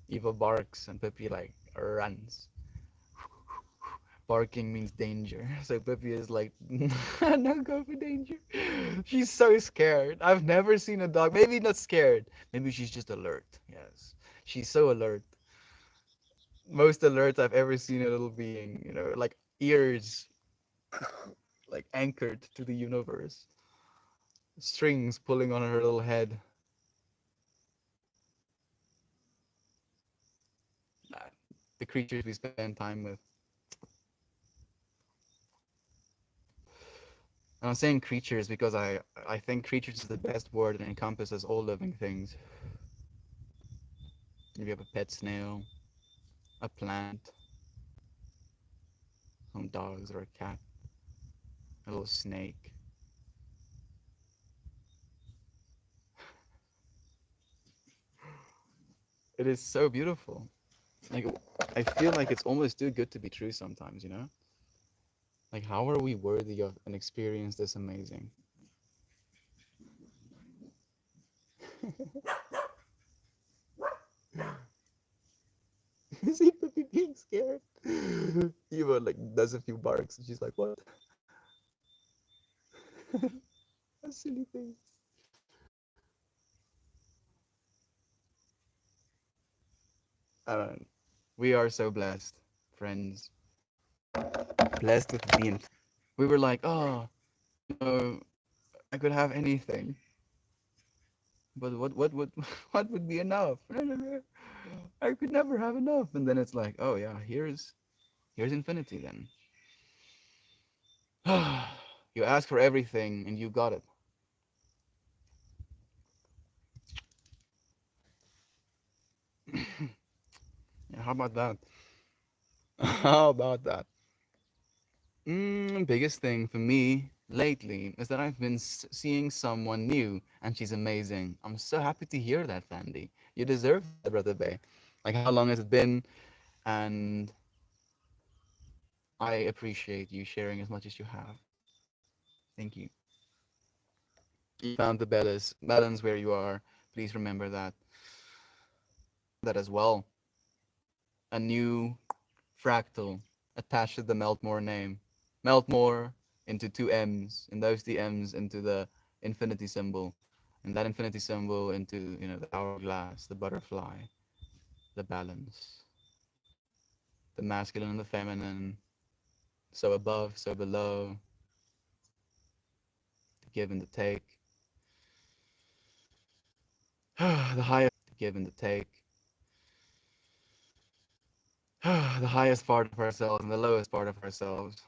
Eva barks and Pippi like runs. Barking means danger. So Pippi is like, no, go for danger. She's so scared. I've never seen a dog. Maybe not scared. Maybe she's just alert. Yes. She's so alert. Most alert I've ever seen a little being, like ears like anchored to the universe. Strings pulling on her little head. Uh, The creatures we spend time with. And I'm saying creatures because I think creatures is the best word and encompasses all living things. If you have a pet snail, a plant, some dogs or a cat, a little snake. It is so beautiful. Like I feel like it's almost too good to be true sometimes, you know? Like how are we worthy of an experience this amazing? You see Pippi being scared. Eva like does a few barks and she's like, what? A silly thing. I don't know. We are so blessed, friends. Blessed with being. We were like, oh, no, I could have anything, but what would what would be enough? I could never have enough. And then it's like, oh yeah, here's infinity. Then you ask for everything and you got it. Yeah, how about that? How about that? Biggest thing for me lately is that I've been seeing someone new, and she's amazing. I'm so happy to hear that, Fandy. You deserve that, Brother Bay. Like, how long has it been? And I appreciate you sharing as much as you have. Thank you. You found the balance where you are. Please remember that as well. A new fractal attached to the Meltmore name. Meltmore into two M's, and those two M's into the infinity symbol, and that infinity symbol into the hourglass, the butterfly, the balance, the masculine and the feminine, so above, so below, the give and the take, the highest, the give and the take, the highest part of ourselves and the lowest part of ourselves,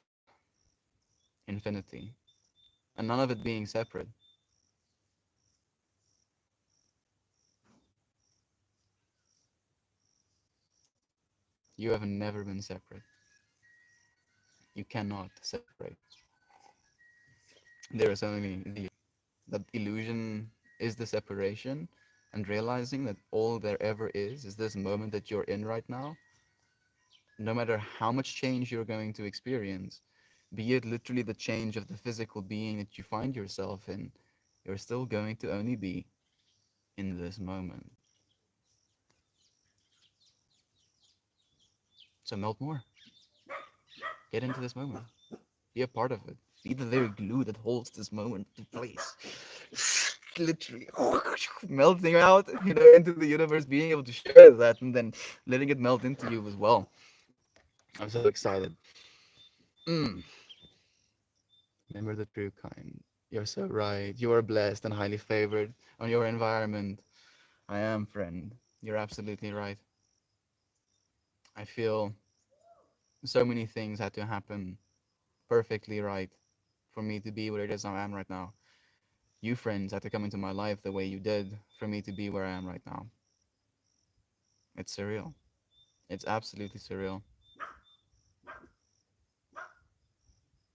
infinity, and none of it being separate. You have never been separate. You cannot separate. There is only the illusion is the separation, and realizing that all there ever is this moment that you're in right now. No matter how much change you're going to experience, be it literally the change of the physical being that you find yourself in, you're still going to only be in this moment. So melt more. Get into this moment. Be a part of it. Be the very glue that holds this moment in place. Literally melting out, into the universe, being able to share that, and then letting it melt into you as well. I'm so excited. Mm. Remember the true kind. You're so right. You are blessed and highly favored on your environment. I am, friend. You're absolutely right. I feel so many things had to happen perfectly right for me to be where it is I am right now. You friends had to come into my life the way you did for me to be where I am right now. It's surreal. It's absolutely surreal.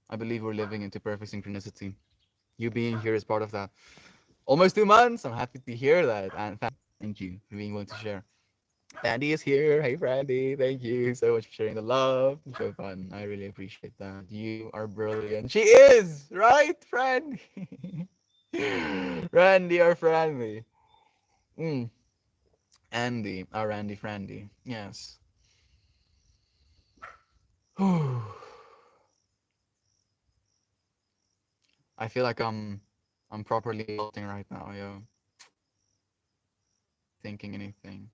I believe we're living into perfect synchronicity. You being here is part of that. Almost 2 months. I'm happy to hear that. And thank you for being willing to share. Brandy is here. Hey, Brandy. Thank you so much for sharing the love. So fun. I really appreciate that. You are brilliant. She is, right, friend? Randy or Frandy? Mm. Andy. Our Randy Frandy. Yes. I feel like I'm properly melting right now, yo. Thinking anything.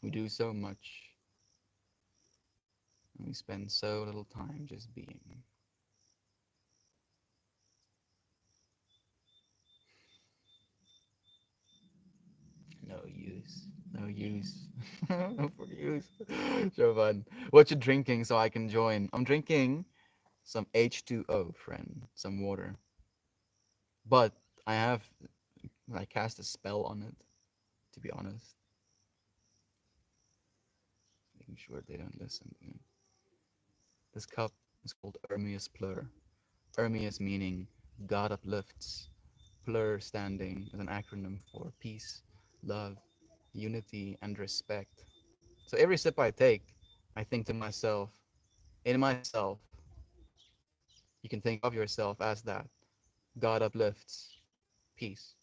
We do so much, and we spend so little time just being. No use. No use. No for use. So fun. What you drinking so I can join? I'm drinking some H2O, friend. Some water. But I have I cast a spell on it, to be honest. Making sure they don't listen. This cup is called Ermias Plur. Ermias meaning God uplifts. Plur standing as an acronym for peace, love, unity, and respect. So every sip I take, I think to myself, in myself, you can think of yourself as that. God uplifts, peace.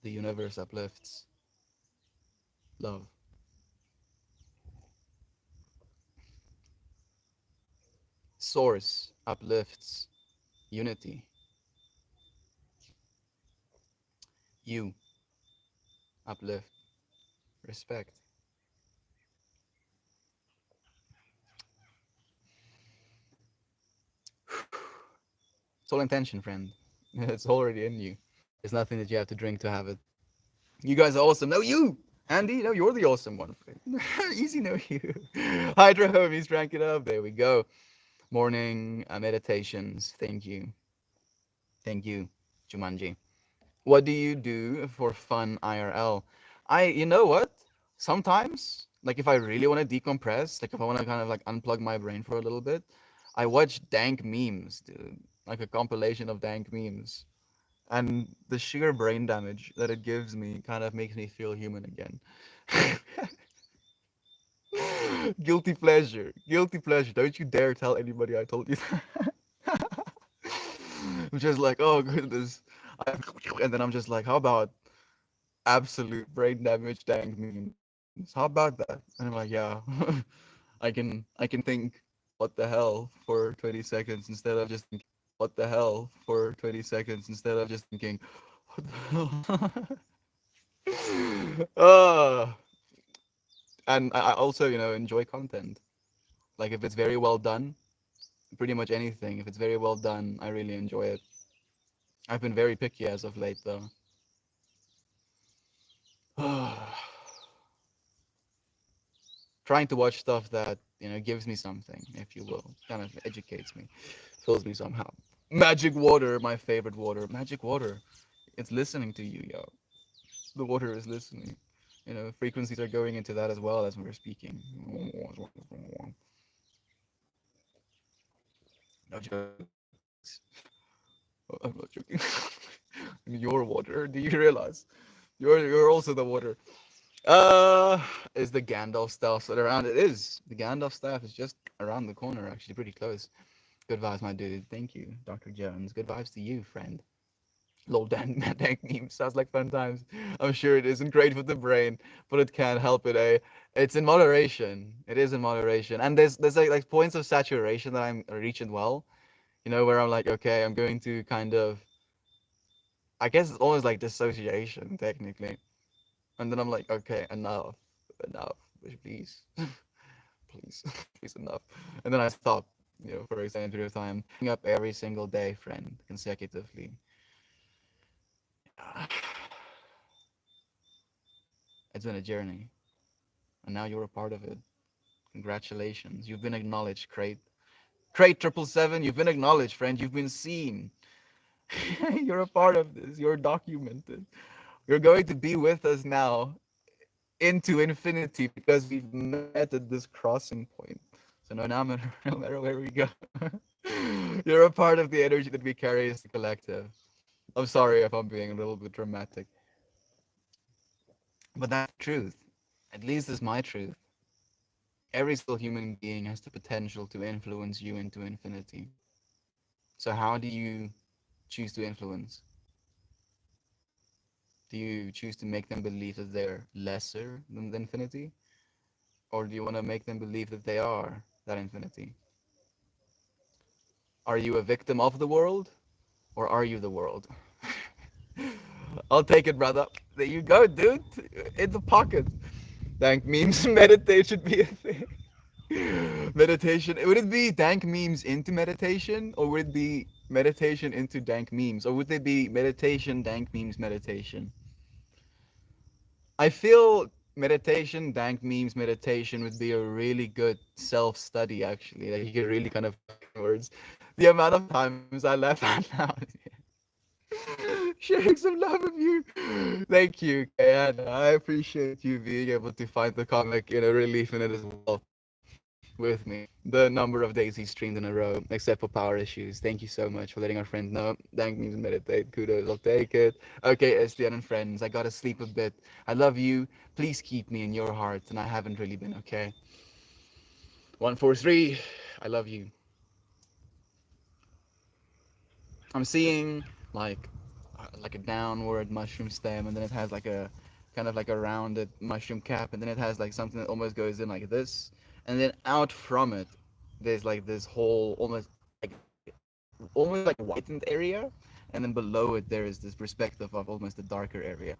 The universe uplifts, love. Source uplifts, unity. You uplift, respect. It's all intention, friend. It's already in you. There's nothing that you have to drink to have it. You guys are awesome. No, you, Andy. No, you're the awesome one. Easy, no, you. Hydra homies, drank it up. There we go. Morning meditations. Thank you, Jumanji. What do you do for fun IRL? You know what? Sometimes, like if I really want to decompress, like if I want to kind of like unplug my brain for a little bit, I watch dank memes, dude. Like a compilation of dank memes. And the sheer brain damage that it gives me kind of makes me feel human again. Guilty pleasure. Guilty pleasure. Don't you dare tell anybody I told you that. I'm just like, oh goodness. And then I'm just like, how about absolute brain damage dank memes? How about that? And I'm like, yeah. I can think what the hell for 20 seconds instead of just thinking what the hell for 20 seconds instead of just thinking what the hell. And I also, enjoy content. Like if it's very well done, pretty much anything. If it's very well done, I really enjoy it. I've been very picky as of late, though. Trying to watch stuff that gives me something, if you will, kind of educates me, fills me somehow. Magic water, my favorite water. Magic water. It's listening to you, yo. The water is listening. frequencies are going into that as well as we're speaking. No jokes. I'm not joking. Your water. Do you realize? You're also the water. Is the Gandalf staff still around? It is. The Gandalf staff is just around the corner, actually, pretty close. Good vibes, my dude. Thank you, Dr. Jones. Good vibes to you, friend. Lol, Dan, dank meme sounds like fun times. I'm sure it isn't great for the brain, but it can't help it. It's in moderation. It is in moderation, and there's like points of saturation that I'm reaching well. Where I'm like, okay, I'm going to kind of, I guess it's almost like dissociation technically, and then I'm like, okay, enough, please, please, please, enough, and then I stop, for extended period of time, waking up every single day, friend, consecutively. It's been a journey, and now you're a part of it. Congratulations, you've been acknowledged, Crate 777. You've been acknowledged, friend. You've been seen. You're a part of this. You're documented. You're going to be with us now into infinity because we've met at this crossing point. So no matter where we go, you're a part of the energy that we carry as the collective. I'm sorry if I'm being a little bit dramatic, but that's the truth. At least it's my truth. Every single human being has the potential to influence you into infinity. So how do you choose to influence? Do you choose to make them believe that they're lesser than the infinity? Or do you want to make them believe that they are that infinity? Are you a victim of the world? Or are you the world? I'll take it, brother. There you go, dude. In the pocket. Dank memes. Meditate should be a thing. Meditation. Would it be dank memes into meditation? Or would it be meditation into dank memes? Or would it be meditation, dank memes, meditation? I feel meditation, dank memes, meditation would be a really good self study, actually. Like, you could really kind of words. The amount of times I laugh out loud. Sharing some love with you. Thank you, Kayana. I appreciate you being able to find the comic, relief in it as well with me. The number of days he streamed in a row, except for power issues. Thank you so much for letting our friend know. Thank me to meditate. Kudos, I'll take it. Okay, SDN and friends, I gotta sleep a bit. I love you. Please keep me in your hearts, and I haven't really been, okay? 143, I love you. I'm seeing like like a downward mushroom stem, and then it has like a kind of like a rounded mushroom cap, and then it has like something that almost goes in like this, and then out from it, there's like this whole almost like whitened area, and then below it there is this perspective of almost a darker area.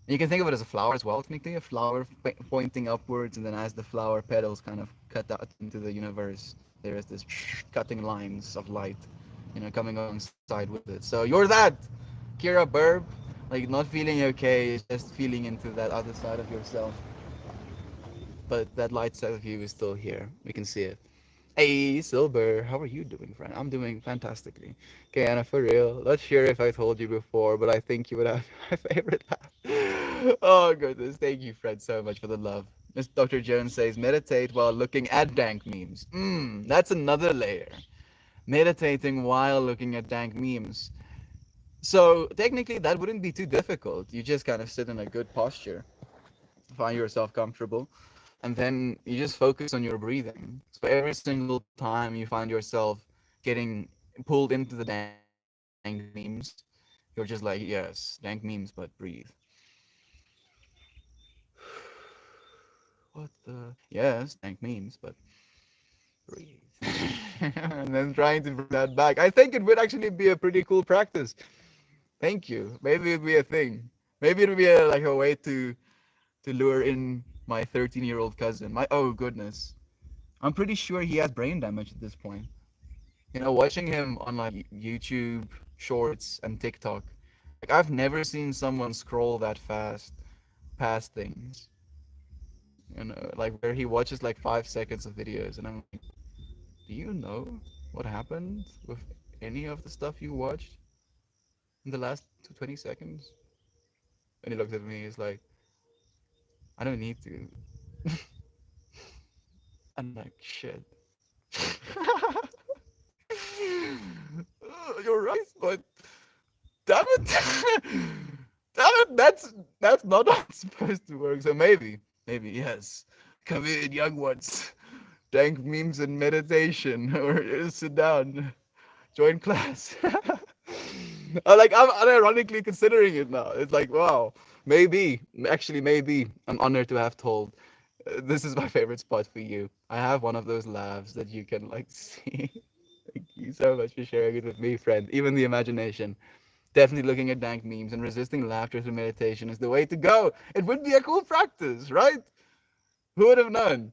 And you can think of it as a flower as well, technically a flower pointing upwards, and then as the flower petals kind of cut out into the universe, there is this cutting lines of light, coming alongside with it. So you're that, Kira Burb, like not feeling okay, just feeling into that other side of yourself. But that light side of you is still here. We can see it. Hey, Silver, how are you doing, friend? I'm doing fantastically. Okay, Anna, for real. Not sure if I told you before, but I think you would have my favorite laugh. Oh, goodness. Thank you, Fred, so much for the love. Miss Dr. Jones says, meditate while looking at dank memes. That's another layer. Meditating while looking at dank memes. So, technically, that wouldn't be too difficult. You just kind of sit in a good posture, find yourself comfortable, and then you just focus on your breathing. So every single time you find yourself getting pulled into the dank memes, you're just like, yes, dank memes, but breathe. What the? Yes, dank memes, but breathe. And then trying to bring that back. I think it would actually be a pretty cool practice. Thank you. Maybe it'd be a thing. Maybe it'd be like a way to lure in my 13-year-old cousin. My oh goodness. I'm pretty sure he has brain damage at this point. Watching him on like YouTube Shorts and TikTok, like I've never seen someone scroll that fast past things. Like where he watches like 5 seconds of videos, and I'm like, do you know what happened with any of the stuff you watched in the last 20 seconds? And he looks at me, he's like, I don't need to. And like shit. You're right, but damn it, damn it, that's not how it's supposed to work. So maybe yes, come in, young ones. Dank memes and meditation, or sit down, join class. Like I'm unironically considering it now. It's like wow, maybe actually maybe I'm honored to have told. This is my favorite spot for you. I have one of those laughs that you can like see. Thank you so much for sharing it with me, friend. Even the imagination. Definitely looking at dank memes and resisting laughter through meditation is the way to go. It would be a cool practice, right? Who would have known?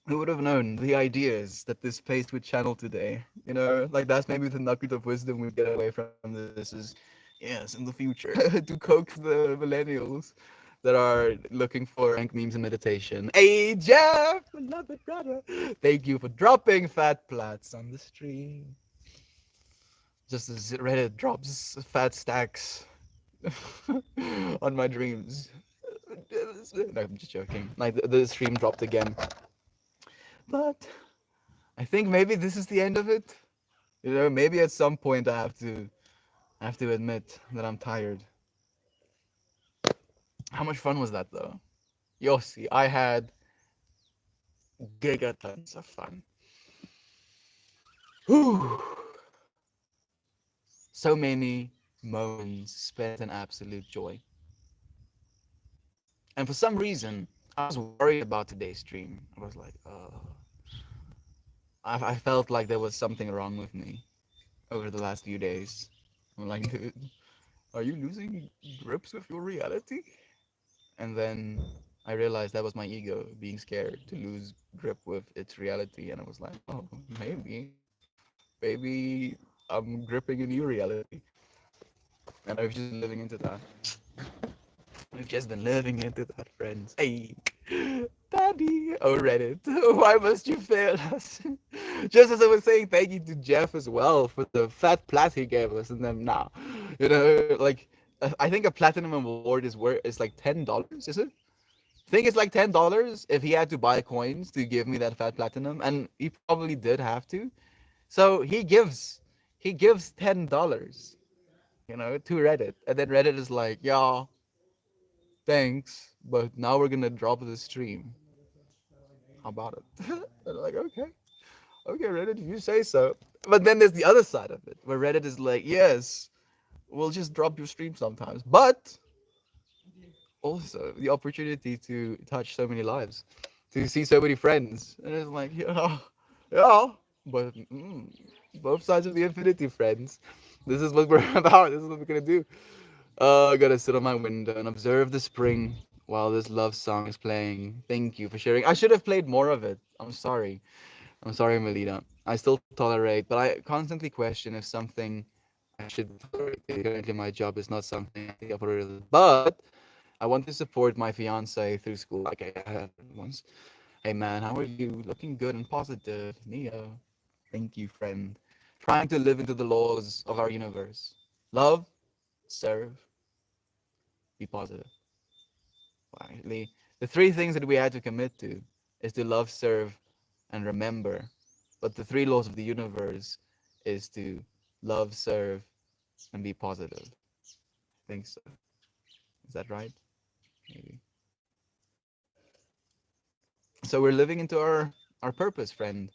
Who would have known the ideas that this space would channel today? You know, like that's maybe the nugget of wisdom we get away from this is, yes, in the future, to coax the millennials that are looking for rank memes and meditation. Hey, Jeff, beloved brother, thank you for dropping fat plats on the stream. Just as Reddit drops fat stacks on my dreams. No, I'm just joking. Like the stream dropped again. But I think maybe this is the end of it. You know, maybe at some point I have to admit that I'm tired. How much fun was that though? Yossi, I had gigatons of fun. Whew. So many moments spent in absolute joy. And for some reason, I was worried about today's stream. I was like, oh, I felt like there was something wrong with me over the last few days. I'm like, dude, are you losing grips with your reality? And then I realized that was my ego being scared to lose grip with its reality. And I was like, oh, maybe I'm gripping a new reality. And I've just been living into that. We've just been living into that, friends. Hey, Daddy. Oh, Reddit. Why must you fail us? Just as I was saying thank you to Jeff as well for the fat plat he gave us. And then now, like, I think a platinum award is like $10, is it? I think it's like $10 if he had to buy coins to give me that fat platinum, and he probably did have to. So he gives $10, to Reddit, and then Reddit is like, yeah, thanks, but now we're gonna drop the stream. How about it? And I'm like, okay, Reddit, if you say so. But then there's the other side of it, where Reddit is like, yes, we'll just drop your stream sometimes, but also the opportunity to touch so many lives, to see so many friends. And it's like, yeah, but both sides of the infinity, friends. This is what we're about. This is what we're gonna do. I gotta sit on my window and observe the spring while this love song is playing. Thank you for sharing. I should have played more of it. I'm sorry. I'm sorry, Melina. I still tolerate, but I constantly question if something I should tolerate. Currently, my job is not something I think I've tolerated, but I want to support my fiance through school like I had once. Hey man, how are you? Looking good and positive. Neo. Thank you, friend. Trying to live into the laws of our universe. Love, serve, be positive. Well, actually, the three things that we had to commit to is to love, serve, and remember. But the three laws of the universe is to love, serve, and be positive. I think so. Is that right? Maybe. So we're living into our purpose, friend.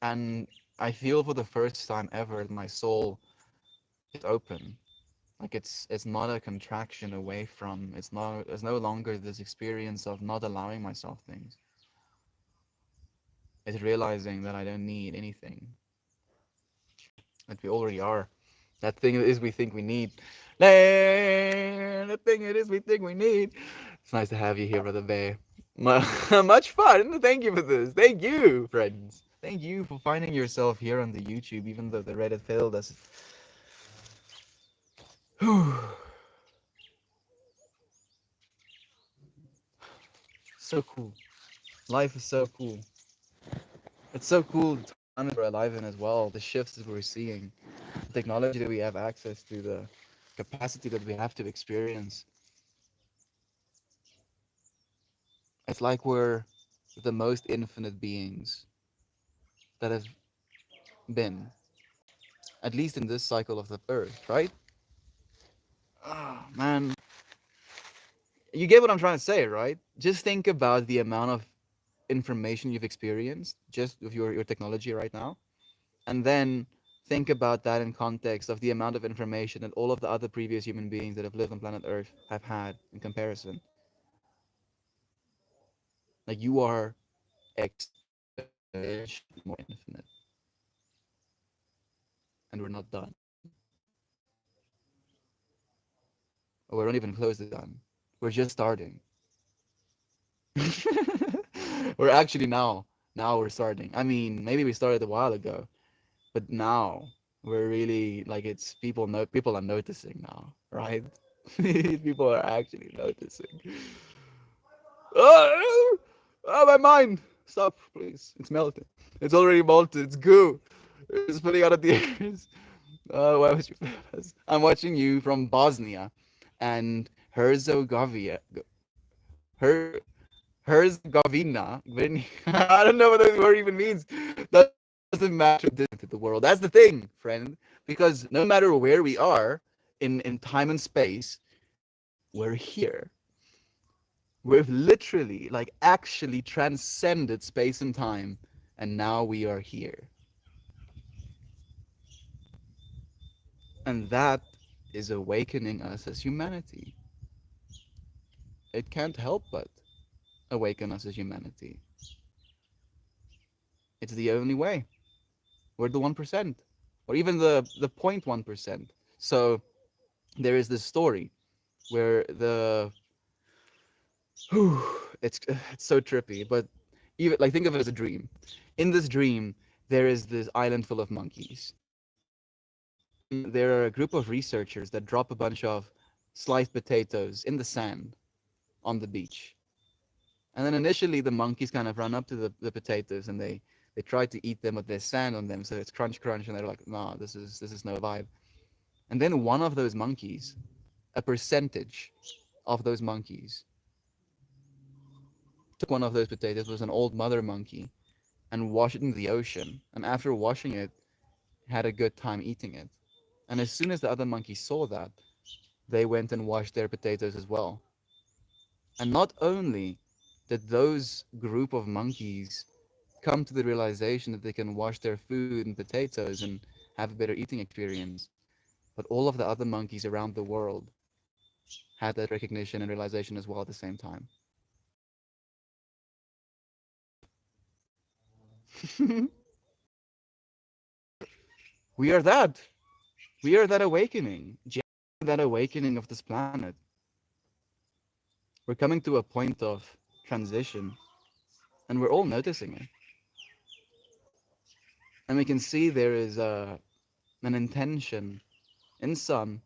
And I feel for the first time ever my soul is open. Like it's not a contraction away from, it's no longer this experience of not allowing myself things. It's realizing that I don't need anything, that we already are. That thing it is we think we need. The thing it is we think we need. It's nice to have you here, Brother Bear. Much fun. Thank you for this. Thank you, friends. Thank you for finding yourself here on the YouTube, even though the Reddit failed us. So cool. Life is so cool. It's so cool the times we're alive in as well, the shifts that we're seeing, the technology that we have access to, the capacity that we have to experience. It's like we're the most infinite beings that have been, at least in this cycle of the Earth, right? Oh, man. You get what I'm trying to say, right? Just think about the amount of information you've experienced just with your technology right now. And then think about that in context of the amount of information that all of the other previous human beings that have lived on planet Earth have had in comparison. Like you are exponentially more infinite, and we're not done. Or we're not even close to done. We're just starting. We're actually now we're starting. I mean, maybe we started a while ago, but now we're really like it's people are noticing now, right? People are actually noticing. Oh, oh, my mind! Stop, please. It's melting. It's already molten. It's goo. It's putting out of the ears. Why was you? I'm watching you from Bosnia, and Herzegovina. Her Herzegovina. I don't know what that word even means. Doesn't matter distance to the world. That's the thing, friend. Because no matter where we are in time and space, we're here. We've literally, like, actually transcended space and time, and now we are here. And that is awakening us as humanity. It can't help but awaken us as humanity. It's the only way. We're the 1%, or even the 0.1%. So there is this story where whew, it's so trippy, but even like think of it as a dream. In this dream, there is this island full of monkeys. And there are a group of researchers that drop a bunch of sliced potatoes in the sand on the beach. And then initially the monkeys kind of run up to the potatoes and they try to eat them, but there's sand on them, so it's crunch crunch, and they're like, nah, this is no vibe. And then one of those monkeys, a percentage of those monkeys, took one of those potatoes, was an old mother monkey, and washed it in the ocean. And after washing it, had a good time eating it. And as soon as the other monkeys saw that, they went and washed their potatoes as well. And not only did those group of monkeys come to the realization that they can wash their food and potatoes and have a better eating experience, but all of the other monkeys around the world had that recognition and realization as well at the same time. We are that. We are that awakening. That awakening of this planet. We're coming to a point of transition, and we're all noticing it. And we can see there is an intention in some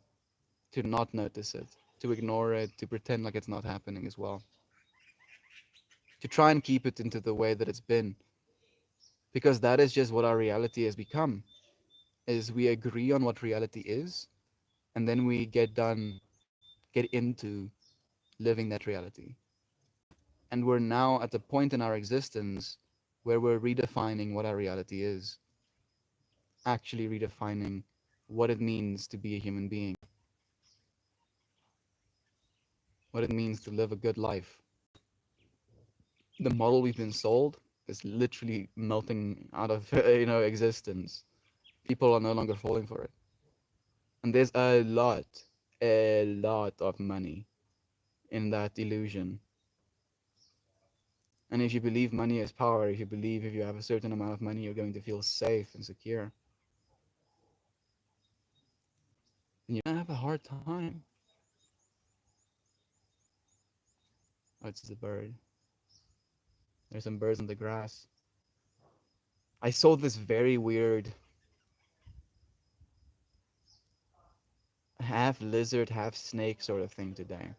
to not notice it, to ignore it, to pretend like it's not happening as well, to try and keep it into the way that it's been, because that is just what our reality has become. Is we agree on what reality is, and then we get into living that reality. And we're now at the point in our existence where we're redefining what our reality is, actually redefining what it means to be a human being, what it means to live a good life. The model we've been sold is literally melting out of existence. People are no longer falling for it, and there's a lot of money in that illusion. And if you believe money is power, if you believe if you have a certain amount of money you're going to feel safe and secure, then you're gonna have a hard time. Oh, it's the bird. There's some birds in the grass. I saw this very weird half lizard, half snake sort of thing today.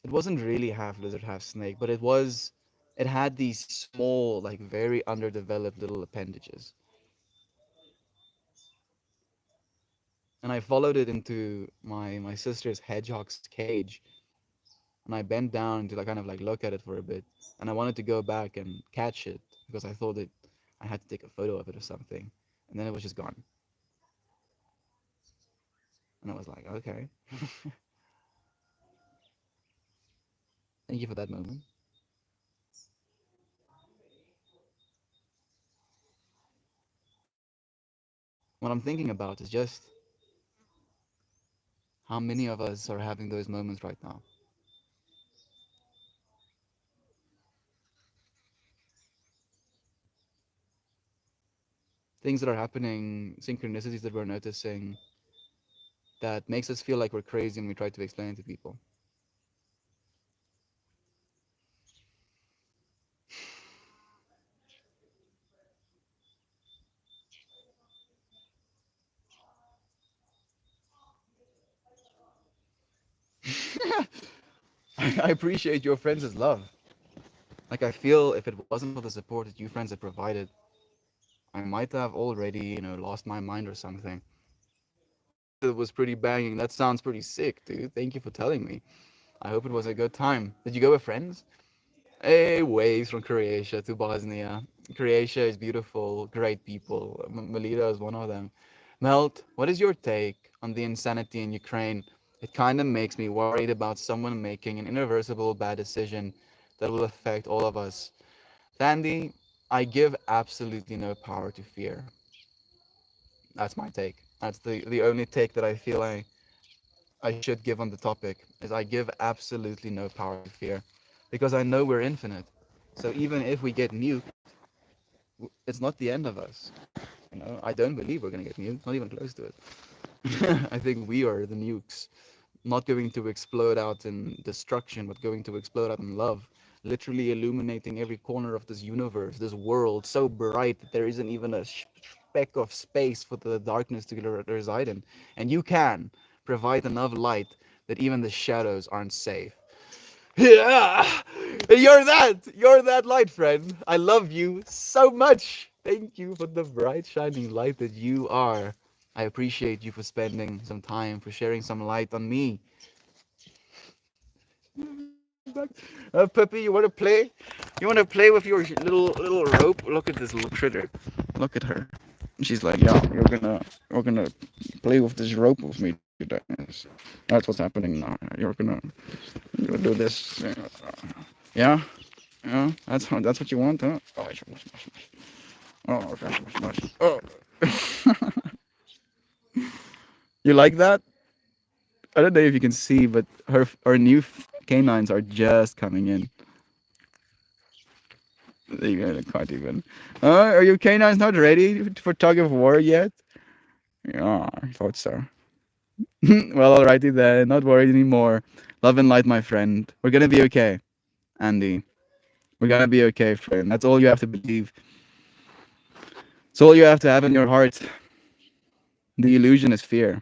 It wasn't really half lizard, half snake, but it had these small, like very underdeveloped little appendages. And I followed it into my sister's hedgehog's cage. and I bent down to like kind of like look at it for a bit, and I wanted to go back and catch it because I thought that I had to take a photo of it or something, and then it was just gone, and I was like, okay, thank you for that moment. What I'm thinking about is just how many of us are having those moments right now. Things that are happening, synchronicities that we're noticing that makes us feel like we're crazy when we try to explain it to people. I appreciate your friends' love. Like I feel if it wasn't for the support that you friends have provided, I might have already, lost my mind or something. It was pretty banging. That sounds pretty sick, dude. Thank you for telling me. I hope it was a good time. Did you go with friends? Hey, waves from Croatia to Bosnia. Croatia is beautiful, great people. Melita is one of them. Melt, what is your take on the insanity in Ukraine? It kind of makes me worried about someone making an irreversible bad decision that will affect all of us. Sandy, I give absolutely no power to fear. That's my take. That's the only take that I feel I should give on the topic is I give absolutely no power to fear because I know we're infinite. So even if we get nuked, it's not the end of us. I don't believe we're gonna get nuked, not even close to it. I think we are the nukes, not going to explode out in destruction, but going to explode out in love, literally illuminating every corner of this universe, this world so bright that there isn't even a speck of space for the darkness to reside in. And you can provide enough light that even the shadows aren't safe. Yeah, you're that light, friend. I love you so much. Thank you for the bright, shining light that you are. I appreciate you for spending some time, for sharing some light on me. Puppy, you want to play? You want to play with your little rope? Look at this little critter. Look at her. She's like, yeah, you're gonna play with this rope with me today. That's what's happening now. You're gonna do this. Yeah, yeah. That's what you want, huh? Oh, oh, oh. You like that? I don't know if you can see, but her new canines are just coming in. You can't even. Are your canines not ready for tug of war yet? Yeah, I thought so. Well, alrighty then. Not worried anymore. Love and light, my friend. We're gonna be okay, Andy. We're gonna be okay, friend. That's all you have to believe. It's all you have to have in your heart. The illusion is fear.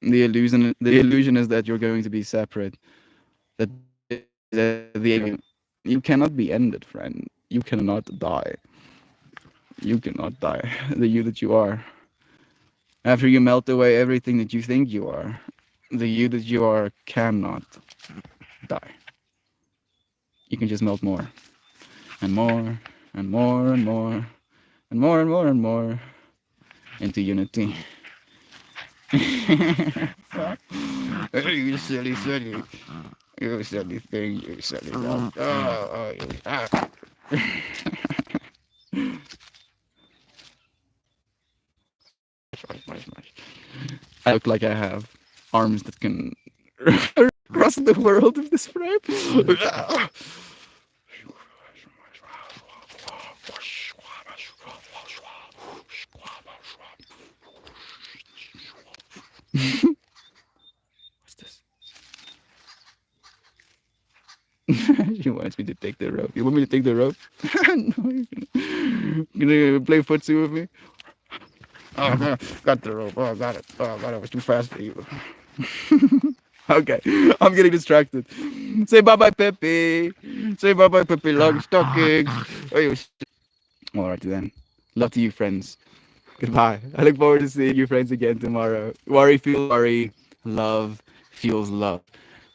The illusion is that you're going to be separate. That the you cannot be ended, friend. You cannot die. You cannot die. The you that you are. After you melt away everything that you think you are, the you that you are cannot die. You can just melt more and more and more and more and more and more and more into unity. You silly. You silly thing. You silly dog. I look like I have arms that can cross the world of this frame. What's this? She wants me to take the rope. You want me to take the rope? No, you gonna play footsie with me? Oh, got the rope. Oh, got it. Oh, got it. It was too fast for you. Okay, I'm getting distracted. Say bye bye, Pepe. Say bye bye, Pepe. Long stockings. Alright then. Love to you, friends. Goodbye. I look forward to seeing you, friends, again tomorrow. Worry, feel worry. Love feels love.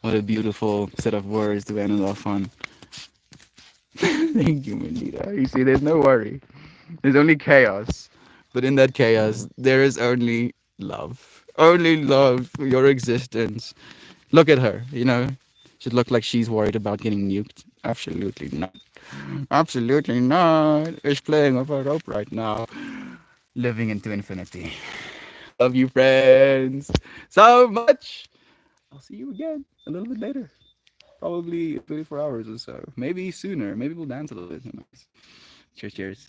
What a beautiful set of words to end it off on. Thank you, Melita. You see, there's no worry. There's only chaos. But in that chaos, there is only love. Only love for your existence. Look at her, you know. Should look like she's worried about getting nuked. Absolutely not. Absolutely not. Is playing with a rope right now. Living into infinity. Love you, friends. So much. I'll see you again a little bit later. Probably 24 hours or so. Maybe sooner. Maybe we'll dance a little bit. Who knows? Cheers, cheers.